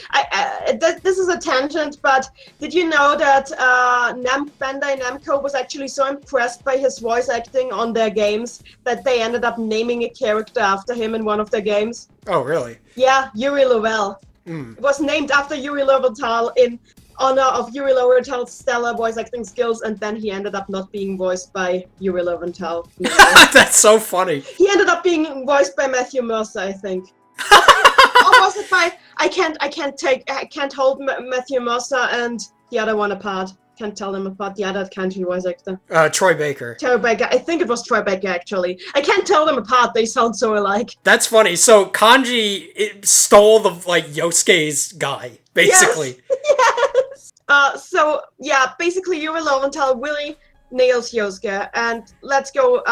This is a tangent, but did you know that Bandai Namco was actually so impressed by his voice acting on their games that they ended up naming a character after him in one of their games? Oh, really? Yeah, Yuri Lovell. It was named after Yuri Lowenthal in honor of Yuri Lowenthal's stellar voice acting skills, and then he ended up not being voiced by Yuri Lowenthal. That's so funny. He ended up being voiced by Matthew Mercer, I think. Or was it by I can't hold Matthew Mercer and the other one apart. Can't tell them apart. The other kanji voice actor. Troy Baker. Troy Baker. I think it was Troy Baker, actually. I can't tell them apart. They sound so alike. That's funny. So Kanji stole the Yosuke's guy, basically. Yes. So yeah, basically Yuri Lowenthal really nails Yosuke, and let's go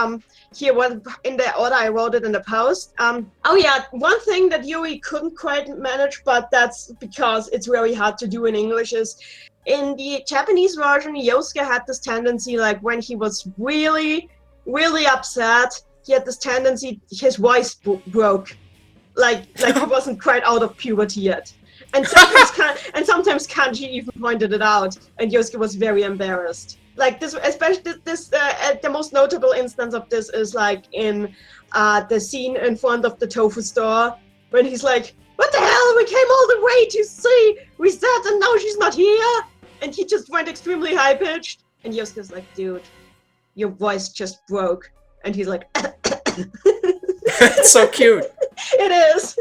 here in the order I wrote it in the post. Oh yeah, one thing that Yuri couldn't quite manage, but that's because it's very hard to do in English, is in the Japanese version, Yosuke had this tendency, like when he was really, really upset, he had this tendency, his voice broke. Like he wasn't quite out of puberty yet. And sometimes Kanji even pointed it out, and Yosuke was very embarrassed. Like this, especially the most notable instance of this is like in the scene in front of the tofu store, when he's like, "What the hell? We came all the way to see Reset, and now she's not here." And he just went extremely high pitched, and Yosuke's like, "Dude, your voice just broke," and he's like, It's so cute. It is.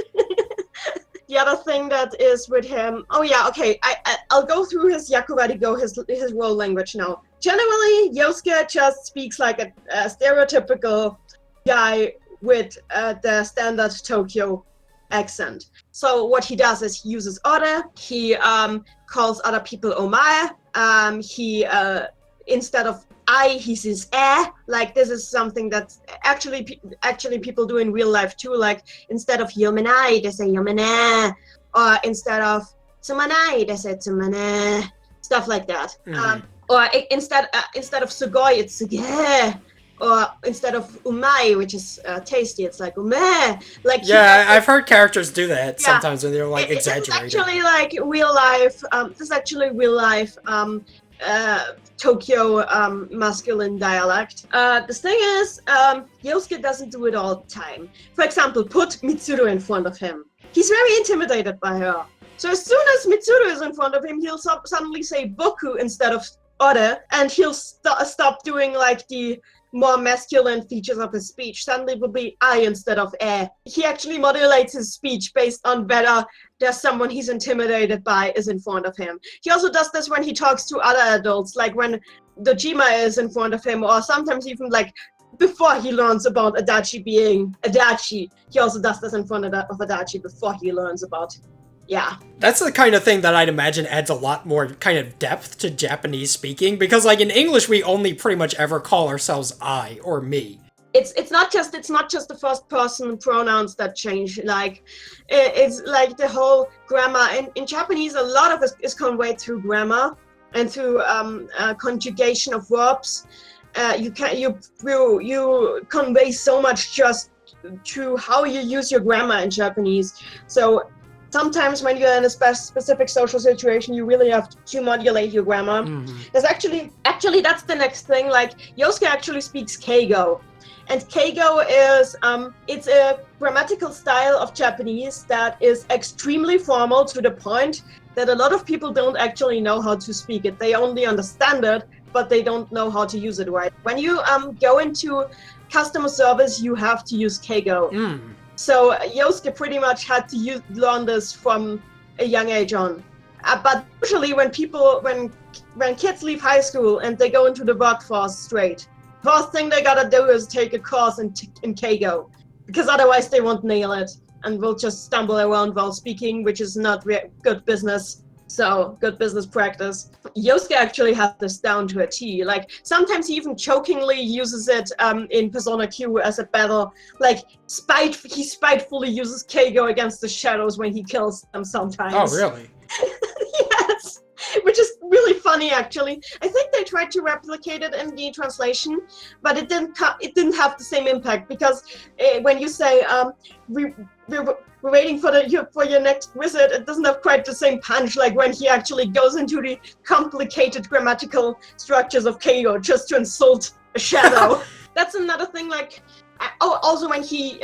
The other thing that is with him, oh yeah, okay, I'll go through his Yakuwari Go, his world language now. Generally, Yosuke just speaks like a stereotypical guy with the standard Tokyo accent. So what he does is he uses ore, he calls other people omae, he instead of I, he says like this is something that actually people do in real life too, like instead of yomenai, they say yomene, or instead of tsumanai, they say tsumane, stuff like that. Or instead of sugoi, it's suge, or instead of umai, which is tasty, it's like ume. Like yeah, I've heard characters do that sometimes when they're like exaggerating. This is actually like real life. This is actually real life. Tokyo masculine dialect. The thing is, Yosuke doesn't do it all the time. For example, put Mitsuru in front of him. He's very intimidated by her. So as soon as Mitsuru is in front of him, he'll suddenly say boku instead of ore, and he'll stop doing like the more masculine features of his speech. Suddenly it will be I instead of eh. He actually modulates his speech based on whether there's someone he's intimidated by is in front of him. He also does this when he talks to other adults, like when Dojima is in front of him, or sometimes even like before he learns about Adachi being Adachi. He also does this in front of Adachi before he learns about. Yeah. That's the kind of thing that I'd imagine adds a lot more kind of depth to Japanese speaking, because like in English we only pretty much ever call ourselves I or me. It's not just the first person pronouns that change, like it's like the whole grammar. In Japanese a lot of it is conveyed through grammar and through conjugation of verbs. You convey so much just through how you use your grammar in Japanese. So sometimes when you're in a specific social situation, you really have to modulate your grammar. There's actually that's the next thing. Like Yosuke actually speaks Keigo, and Keigo is it's a grammatical style of Japanese that is extremely formal to the point that a lot of people don't actually know how to speak it. They only understand it, but they don't know how to use it right. When you go into customer service, you have to use Keigo. So Yosuke pretty much had to learn this from a young age on. But usually when kids leave high school and they go into the workforce straight, first thing they gotta do is take a course in Keigo, because otherwise they won't nail it and will just stumble around while speaking, which is not good business. So, good business practice. Yosuke actually has this down to a T. Like, sometimes he even jokingly uses it in Persona Q as a battle. Like, he spitefully uses Keigo against the shadows when he kills them sometimes. Oh, really? Yes! Which is really funny, actually. I think they tried to replicate it in the translation, but it didn't have the same impact, because when you say, we're waiting for your next visit, it doesn't have quite the same punch like when he actually goes into the complicated grammatical structures of Keigo just to insult a shadow. That's another thing. Like, also when he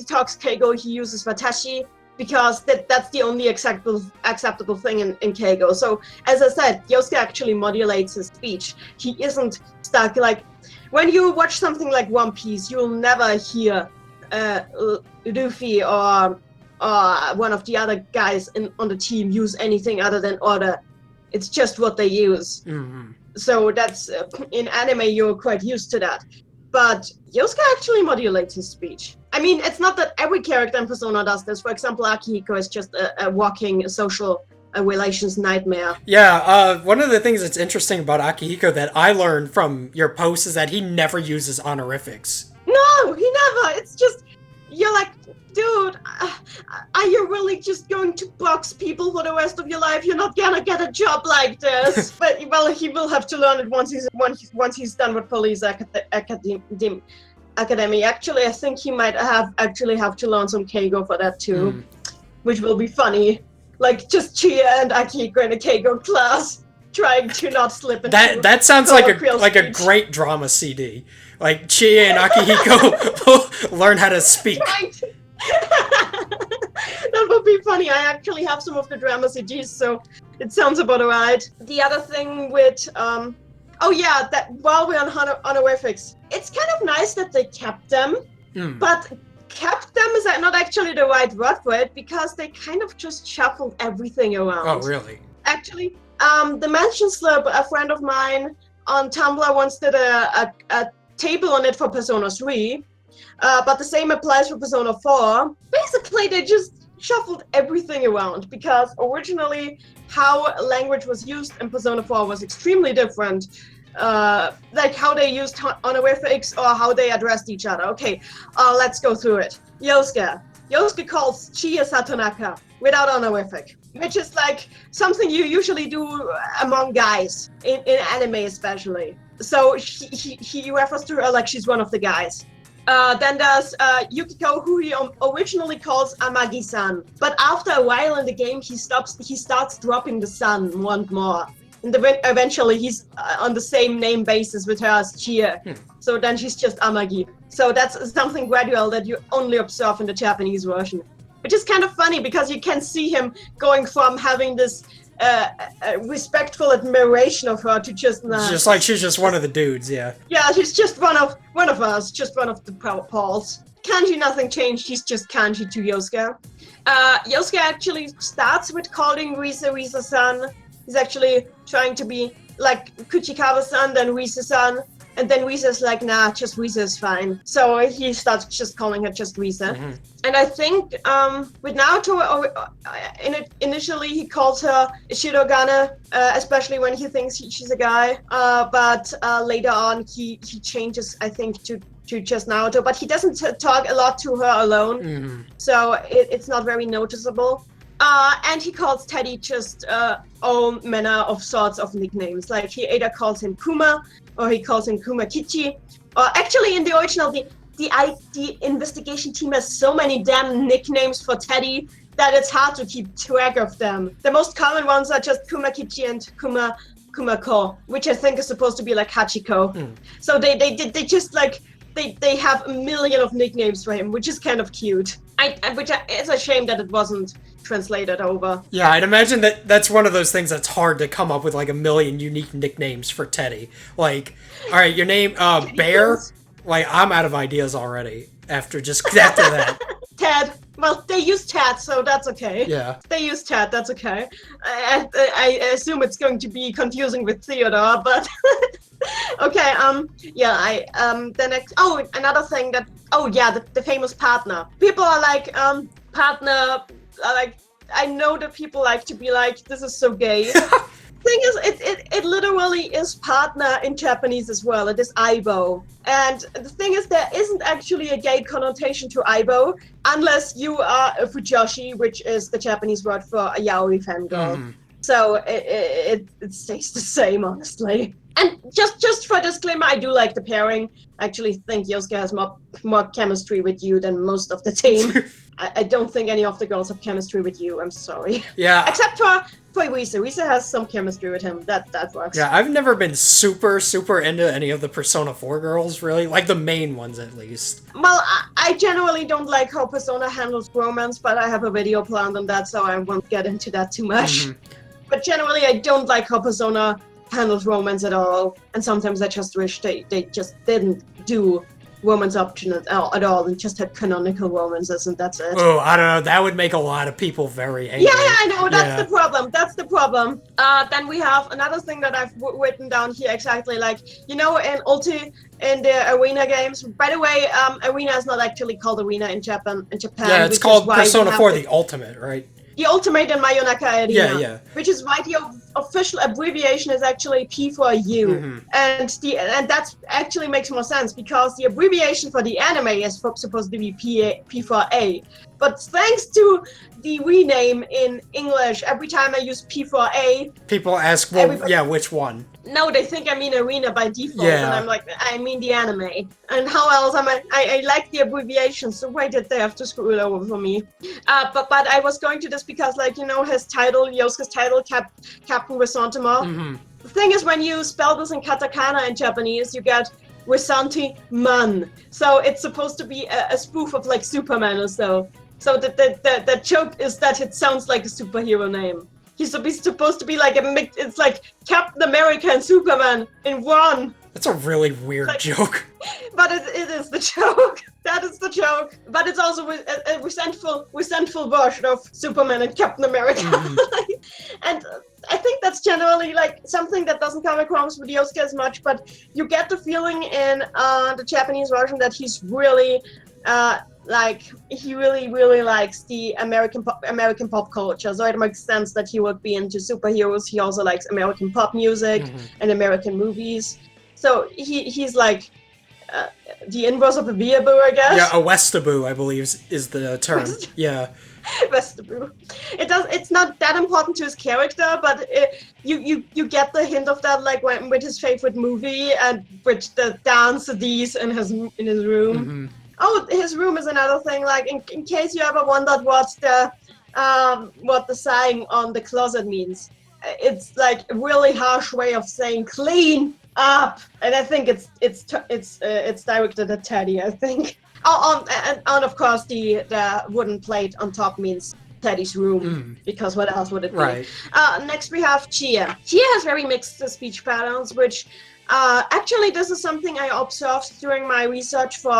talks Keigo, he uses watashi, because that's the only acceptable thing in Keigo. So as I said, Yosuke actually modulates his speech. He isn't stuck. Like, when you watch something like One Piece, you'll never hear Luffy or one of the other guys on the team use anything other than order. It's just what they use. Mm-hmm. So that's in anime, you're quite used to that. But Yosuke actually modulates his speech. I mean, it's not that every character in Persona does this. For example, Akihiko is just a walking social relations nightmare. Yeah, one of the things that's interesting about Akihiko that I learned from your post is that he never uses honorifics. No, he never. It's just, you're like, dude, are you really just going to box people for the rest of your life? You're not gonna get a job like this. But, well, he will have to learn it once he's done with Police Academy. Actually, I think he might have to learn some Keigo for that too, which will be funny. Like, just Chie and Akihiko in a Keigo class, trying to not slip into that sounds like a speech. great drama CD. Like, Chie and Akihiko learn how to speak. Right. That would be funny. I actually have some of the drama CDs, so it sounds about right. The other thing with that while we're on honorifics, it's kind of nice that they kept them, but kept them is not actually the right word for it, because they kind of just shuffled everything around. Oh, really? Actually, the mention slip, a friend of mine on Tumblr once did a table on it for Persona 3, but the same applies for Persona 4. Basically, they just shuffled everything around, because originally how language was used in Persona 4 was extremely different. Like how they used honorifics or how they addressed each other. Okay, let's go through it. Yosuke calls Chie Satonaka without honorific, which is like something you usually do among guys, in anime especially. So he refers to her like she's one of the guys. Then there's Yukiko, who he originally calls Amagi-san, but after a while in the game, he starts dropping the san more and more. And eventually he's on the same name basis with her as Chie. So then she's just Amagi. So that's something gradual that you only observe in the Japanese version. Which is kind of funny, because you can see him going from having this respectful admiration of her to just like she's just one of the dudes, yeah. Yeah, she's just one of us, just one of the Pauls. Kanji, nothing changed, he's just Kanji to Yosuke. Yosuke actually starts with calling Risa-san. He's actually trying to be like Kuchikawa-san, then Risa-san, and then Risa's like, nah, just Risa is fine. So he starts just calling her just Risa. Mm-hmm. And I think with Naoto, initially he calls her Shirogane, especially when he thinks she's a guy. But later on he changes, I think, to just Naoto. But he doesn't talk a lot to her alone. Mm-hmm. So it's not very noticeable. And he calls Teddy just all manner of sorts of nicknames. Like he either calls him Kuma, or he calls him Kuma Kichi. Or actually in the original, the investigation team has so many damn nicknames for Teddy that it's hard to keep track of them. The most common ones are just Kuma Kichi and Kumako, which I think is supposed to be like Hachiko. So they just like, they have a million of nicknames for him, which is kind of cute. It's a shame that it wasn't translated over. Yeah, I'd imagine that's one of those things that's hard to come up with like a million unique nicknames for Teddy. Like, all right, your name, Bear? Like, I'm out of ideas already after that. Ted. Well, they use Ted, so that's okay. Yeah. They use Ted, that's okay. I assume it's going to be confusing with Theodore, but... Okay, the next... Oh, another thing that... Oh, yeah, the famous partner. People are like, partner... like, I know that people like to be like, this is so gay. Thing is, it literally is partner in Japanese as well. It is aibo. And the thing is, there isn't actually a gay connotation to aibo unless you are a fujoshi, which is the Japanese word for a yaoi fangirl. So it stays the same, honestly. And just for disclaimer, I do like the pairing. I actually think Yosuke has more chemistry with you than most of the team. I don't think any of the girls have chemistry with you. I'm sorry. Yeah. Except for Risa. Risa has some chemistry with him. That works. Yeah, I've never been super into any of the Persona 4 girls, really. Like the main ones, at least. Well, I generally don't like how Persona handles romance, but I have a video planned on that, so I won't get into that too much. But generally, I don't like how Persona handles romance at all, and sometimes I just wish they just didn't do romance option at all and just had canonical romances, and that's it. Oh, I don't know. That would make a lot of people very angry. Yeah, I know. That's the problem. Then we have another thing that I've written down here exactly, like, in Ulti, in the Arena games. By the way, Arena is not actually called Arena in Japan. Yeah, it's called Persona 4 The Ultimate, right? The Ultimate and Mayonaka Arena. Yeah. Which is why the official abbreviation is actually P4U. And that actually makes more sense because the abbreviation for the anime is supposed to be P4A. But thanks to the rename in English, every time I use P4A... People ask, well, which one? No, they think I mean Arena by default, yeah. And I'm like, I mean the anime. And how else am I like the abbreviation, so why did they have to screw it over for me? But I was going to this because, his title, Yosuke's title, Captain Resentiment. The thing is, when you spell this in katakana in Japanese, you get Resenti-man. So it's supposed to be a spoof of, Superman or so. So the joke is that it sounds like a superhero name. He's supposed to be like a mix. It's like Captain America and Superman in one. That's a really weird joke. But it is the joke. That is the joke. But it's also a resentful version of Superman and Captain America. And I think that's generally something that doesn't come across with Yosuke as much. But you get the feeling in the Japanese version that he's really. He really likes the American pop culture, so it makes sense that he would be into superheroes. He also likes American pop music and American movies. So he's like the inverse of a weeaboo, I guess. Yeah, a Westaboo, I believe, is the term. Yeah. Westaboo. It's not that important to his character, but you get the hint of that, with his favorite movie and with the dance CDs in his room. Oh, his room is another thing. In case you ever wondered what the saying on the closet means, it's a really harsh way of saying clean up, and I think it's directed at Teddy. I think. And of course the wooden plate on top means Teddy's room, because what else would it be? Right. Next we have Chie. Chie has very mixed speech patterns, which. Actually, this is something I observed during my research for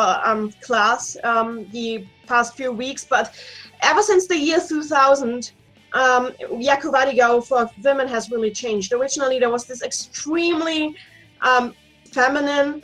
class the past few weeks, but ever since the year 2000, Yaku for women has really changed. Originally, there was this extremely feminine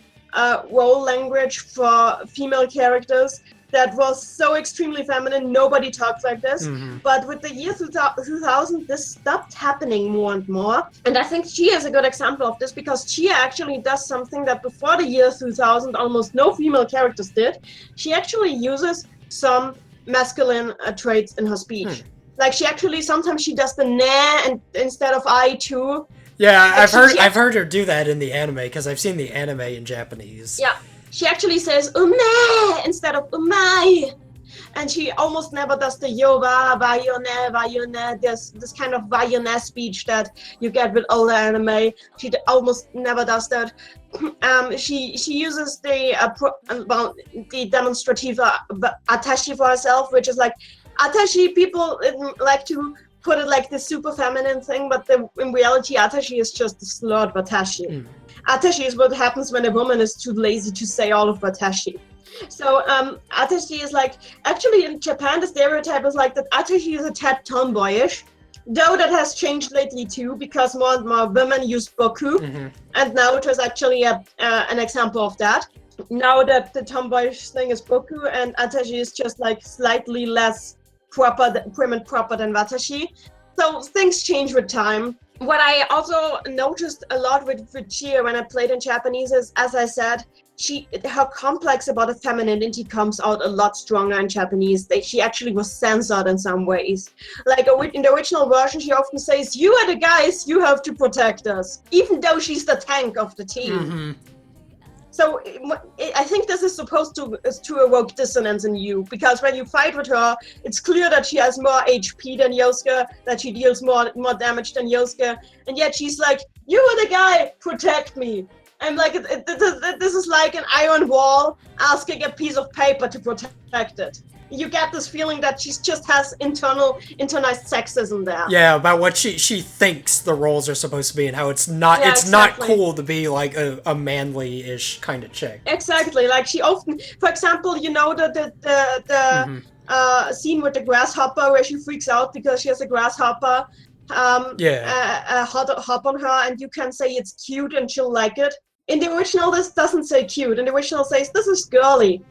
role language for female characters that was so extremely feminine, nobody talks like this. But with the year 2000, this stopped happening more and more. And I think Chie is a good example of this, because Chie actually does something that before the year 2000, almost no female characters did. She actually uses some masculine traits in her speech. Sometimes she does the na instead of I too. Yeah, I've heard her do that in the anime, because I've seen the anime in Japanese. Yeah. She actually says ume instead of umai. And she almost never does the yoba, vayone, this kind of vayone speech that you get with older anime. She almost never does that. She uses the demonstrative atashi for herself, which is atashi. People like to put it like this super feminine thing, but in reality, atashi is just the slurred watashi. Atashi is what happens when a woman is too lazy to say all of watashi. So atashi is actually in Japan the stereotype is that atashi is a tad tomboyish, though that has changed lately too, because more and more women use boku, and now it was actually an example of that. Now that the tomboyish thing is boku and atashi is just slightly less prim and proper than Watashi. So things change with time. What I also noticed a lot with Chie when I played in Japanese is, as I said, her complex about her femininity comes out a lot stronger in Japanese. She actually was censored in some ways. Like in the original version, she often says, "You are the guys, you have to protect us," even though she's the tank of the team. Mm-hmm. So I think this is supposed to evoke dissonance in you, because when you fight with her, it's clear that she has more HP than Yosuke, that she deals more damage than Yosuke, and yet she's like, "You are the guy, protect me." I'm like, this is like an iron wall asking a piece of paper to protect it. You get this feeling that she just has internalized sexism there. Yeah, about what she thinks the roles are supposed to be and how it's not not cool to be like a manly-ish kind of chick. Exactly. Like she often, for example, you know the scene with the grasshopper where she freaks out because she has a grasshopper hop on her, and you can say it's cute and she'll like it. In the original, this doesn't say cute. In the original, says this is girly,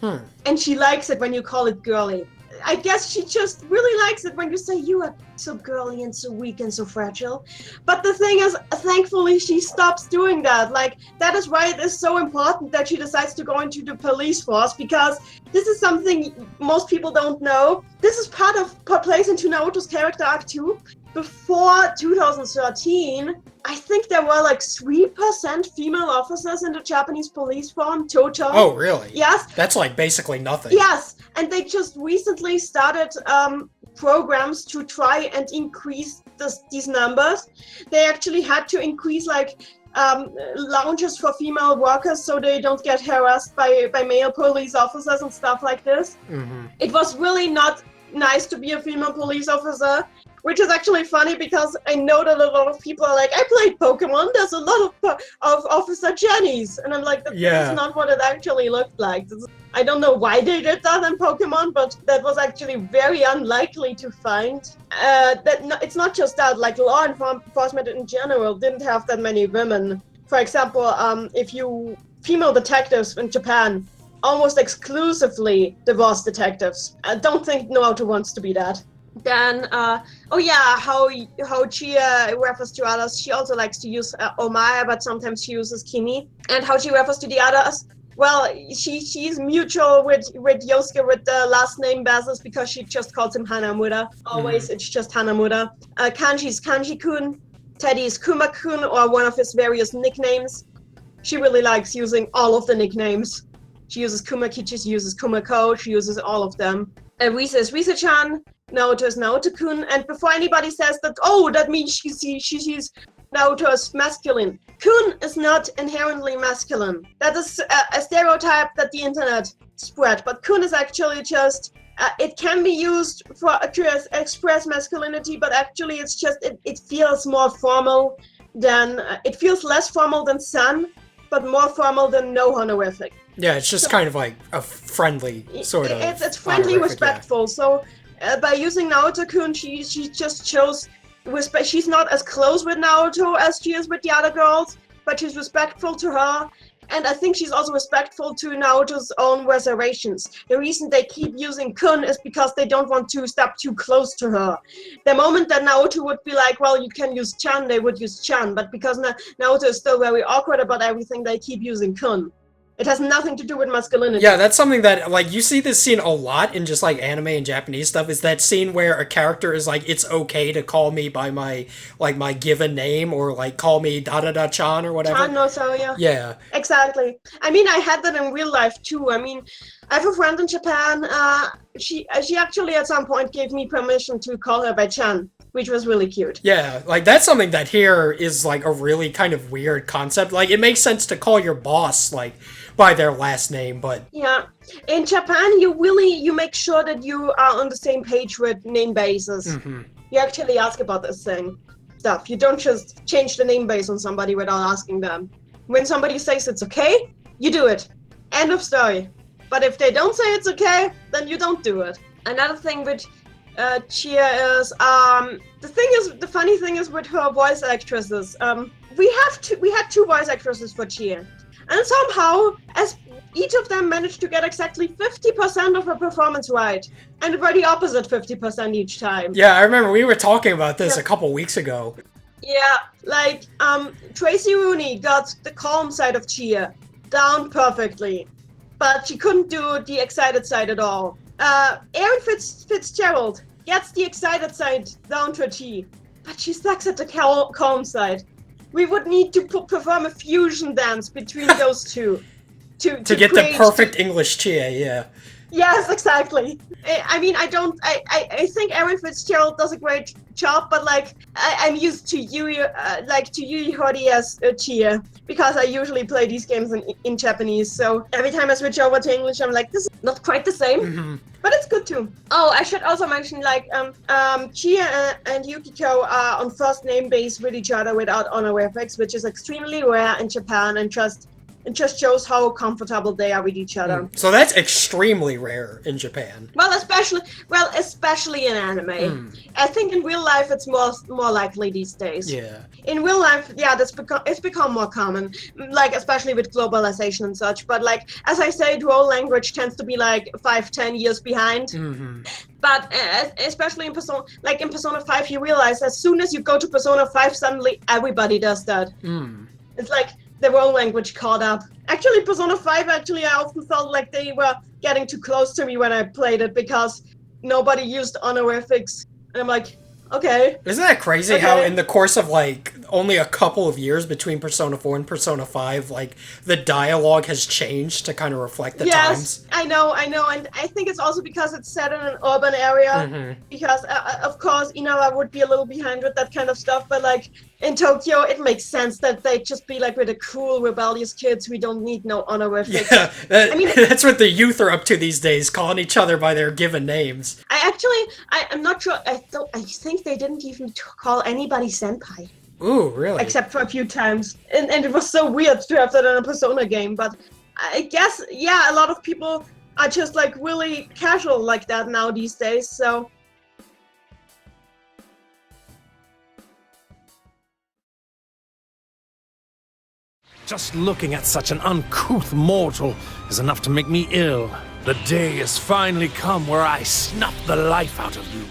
and she likes it when you call it girly. I guess she just really likes it when you say you are so girly and so weak and so fragile. But the thing is, thankfully, she stops doing that. Like, that is why it is so important that she decides to go into the police force, because this is something most people don't know. This is part of what plays into Naoto's character arc too. Before 2013, I think there were like 3% female officers in the Japanese police force total. Oh, really? Yes. That's like basically nothing. Yes, and they just recently started programs to try and increase these numbers. They actually had to increase like lounges for female workers so they don't get harassed by male police officers and stuff like this. Mm-hmm. It was really not nice to be a female police officer. Which is actually funny because I know that a lot of people are like, I played Pokemon, there's a lot of Officer Jennies. And I'm like, that's not what it actually looked like. I don't know why they did that in Pokemon, but that was actually very unlikely to find. It's not just that, like law enforcement in general didn't have that many women. For example, female detectives in Japan, almost exclusively divorced detectives. I don't think Naoto wants to be that. Then, how Chie refers to others. She also likes to use Omae, but sometimes she uses Kimi. And how she refers to the others, well, she's mutual with Yosuke with the last name basis because she just calls him Hanamura. Always, it's just Hanamura. Kanji's Kanji-kun. Teddy's Kuma-kun, or one of his various nicknames. She really likes using all of the nicknames. She uses Kumakichi, she uses Kumako, she uses all of them. Risa is Risa-chan. Naoto is Naoto-kun, and before anybody says that, that means she's Naoto is masculine. Kun is not inherently masculine. That is a stereotype that the internet spread, but kun is actually just, it can be used to express masculinity, but actually it's just, it feels more formal than, it feels less formal than san, but more formal than no honorific. Yeah, it's just kind of like a friendly sort of. It's friendly, respectful. Yeah. So by using Naoto-kun, she just shows respect. She's not as close with Naoto as she is with the other girls, but she's respectful to her. And I think she's also respectful to Naoto's own reservations. The reason they keep using kun is because they don't want to step too close to her. The moment that Naoto would be like, well, you can use chan, they would use chan. But because Naoto is still very awkward about everything, they keep using kun. It has nothing to do with masculinity. Yeah, that's something that, like, you see this scene a lot in just, like, anime and Japanese stuff, is that scene where a character is like, it's okay to call me by my given name, or, like, call me da-da-da-chan or whatever. Chan no so, yeah. Yeah. Exactly. I mean, I had that in real life, too. I mean, I have a friend in Japan, she actually at some point gave me permission to call her by Chan, which was really cute. Yeah, like, that's something that here is, like, a really kind of weird concept. Like, it makes sense to call your boss, like, by their last name, but... Yeah. In Japan, you make sure that you are on the same page with name bases. Mm-hmm. You actually ask about this stuff. You don't just change the name base on somebody without asking them. When somebody says it's okay, you do it. End of story. But if they don't say it's okay, then you don't do it. Another thing with Chie is, the funny thing is with her voice actresses, we had two voice actresses for Chie. And somehow, as each of them managed to get exactly 50% of her performance right. And were the opposite 50% each time. Yeah, I remember we were talking about this a couple weeks ago. Yeah, like, Tracy Rooney got the calm side of Chie down perfectly, but she couldn't do the excited side at all. Erin Fitzgerald gets the excited side down to a T, but she sucks at the calm side. We would need to perform a fusion dance between those two to get the perfect English Chie, yeah. Yes, exactly. I mean, I think Erin Fitzgerald does a great job, but like, I'm used to Yui Horii as Chie, because I usually play these games in Japanese, so every time I switch over to English, I'm like, this is not quite the same, but it's good too. Oh, I should also mention, like, Chie and Yukiko are on first name base with each other without honorifics, which is extremely rare in Japan, and it just shows how comfortable they are with each other. So that's extremely rare in Japan. Well, especially in anime. I think in real life it's more likely these days. Yeah. In real life, yeah, it's become more common, like especially with globalization and such. But like, as I said, role language tends to be like 5-10 years behind. But especially in Persona 5, you realize as soon as you go to Persona 5, suddenly everybody does that. It's like the role language caught up. Actually, Persona 5, I often felt like they were getting too close to me when I played it, because nobody used honorifics. And I'm like, okay. Isn't that crazy how in the course of like only a couple of years between Persona 4 and Persona 5, like the dialogue has changed to kind of reflect the times? Yes, I know, and I think it's also because it's set in an urban area, because of course, I would be a little behind with that kind of stuff, but like in Tokyo, it makes sense that they'd just be like with the cool, rebellious kids. We don't need no honorifics. Yeah, I mean, that's what the youth are up to these days, calling each other by their given names. I'm not sure. I think they didn't even call anybody senpai. Ooh, really? Except for a few times. And it was so weird to have that in a Persona game, but I guess, yeah, a lot of people are just like really casual like that now these days, so. Just looking at such an uncouth mortal is enough to make me ill. The day has finally come where I snuff the life out of you.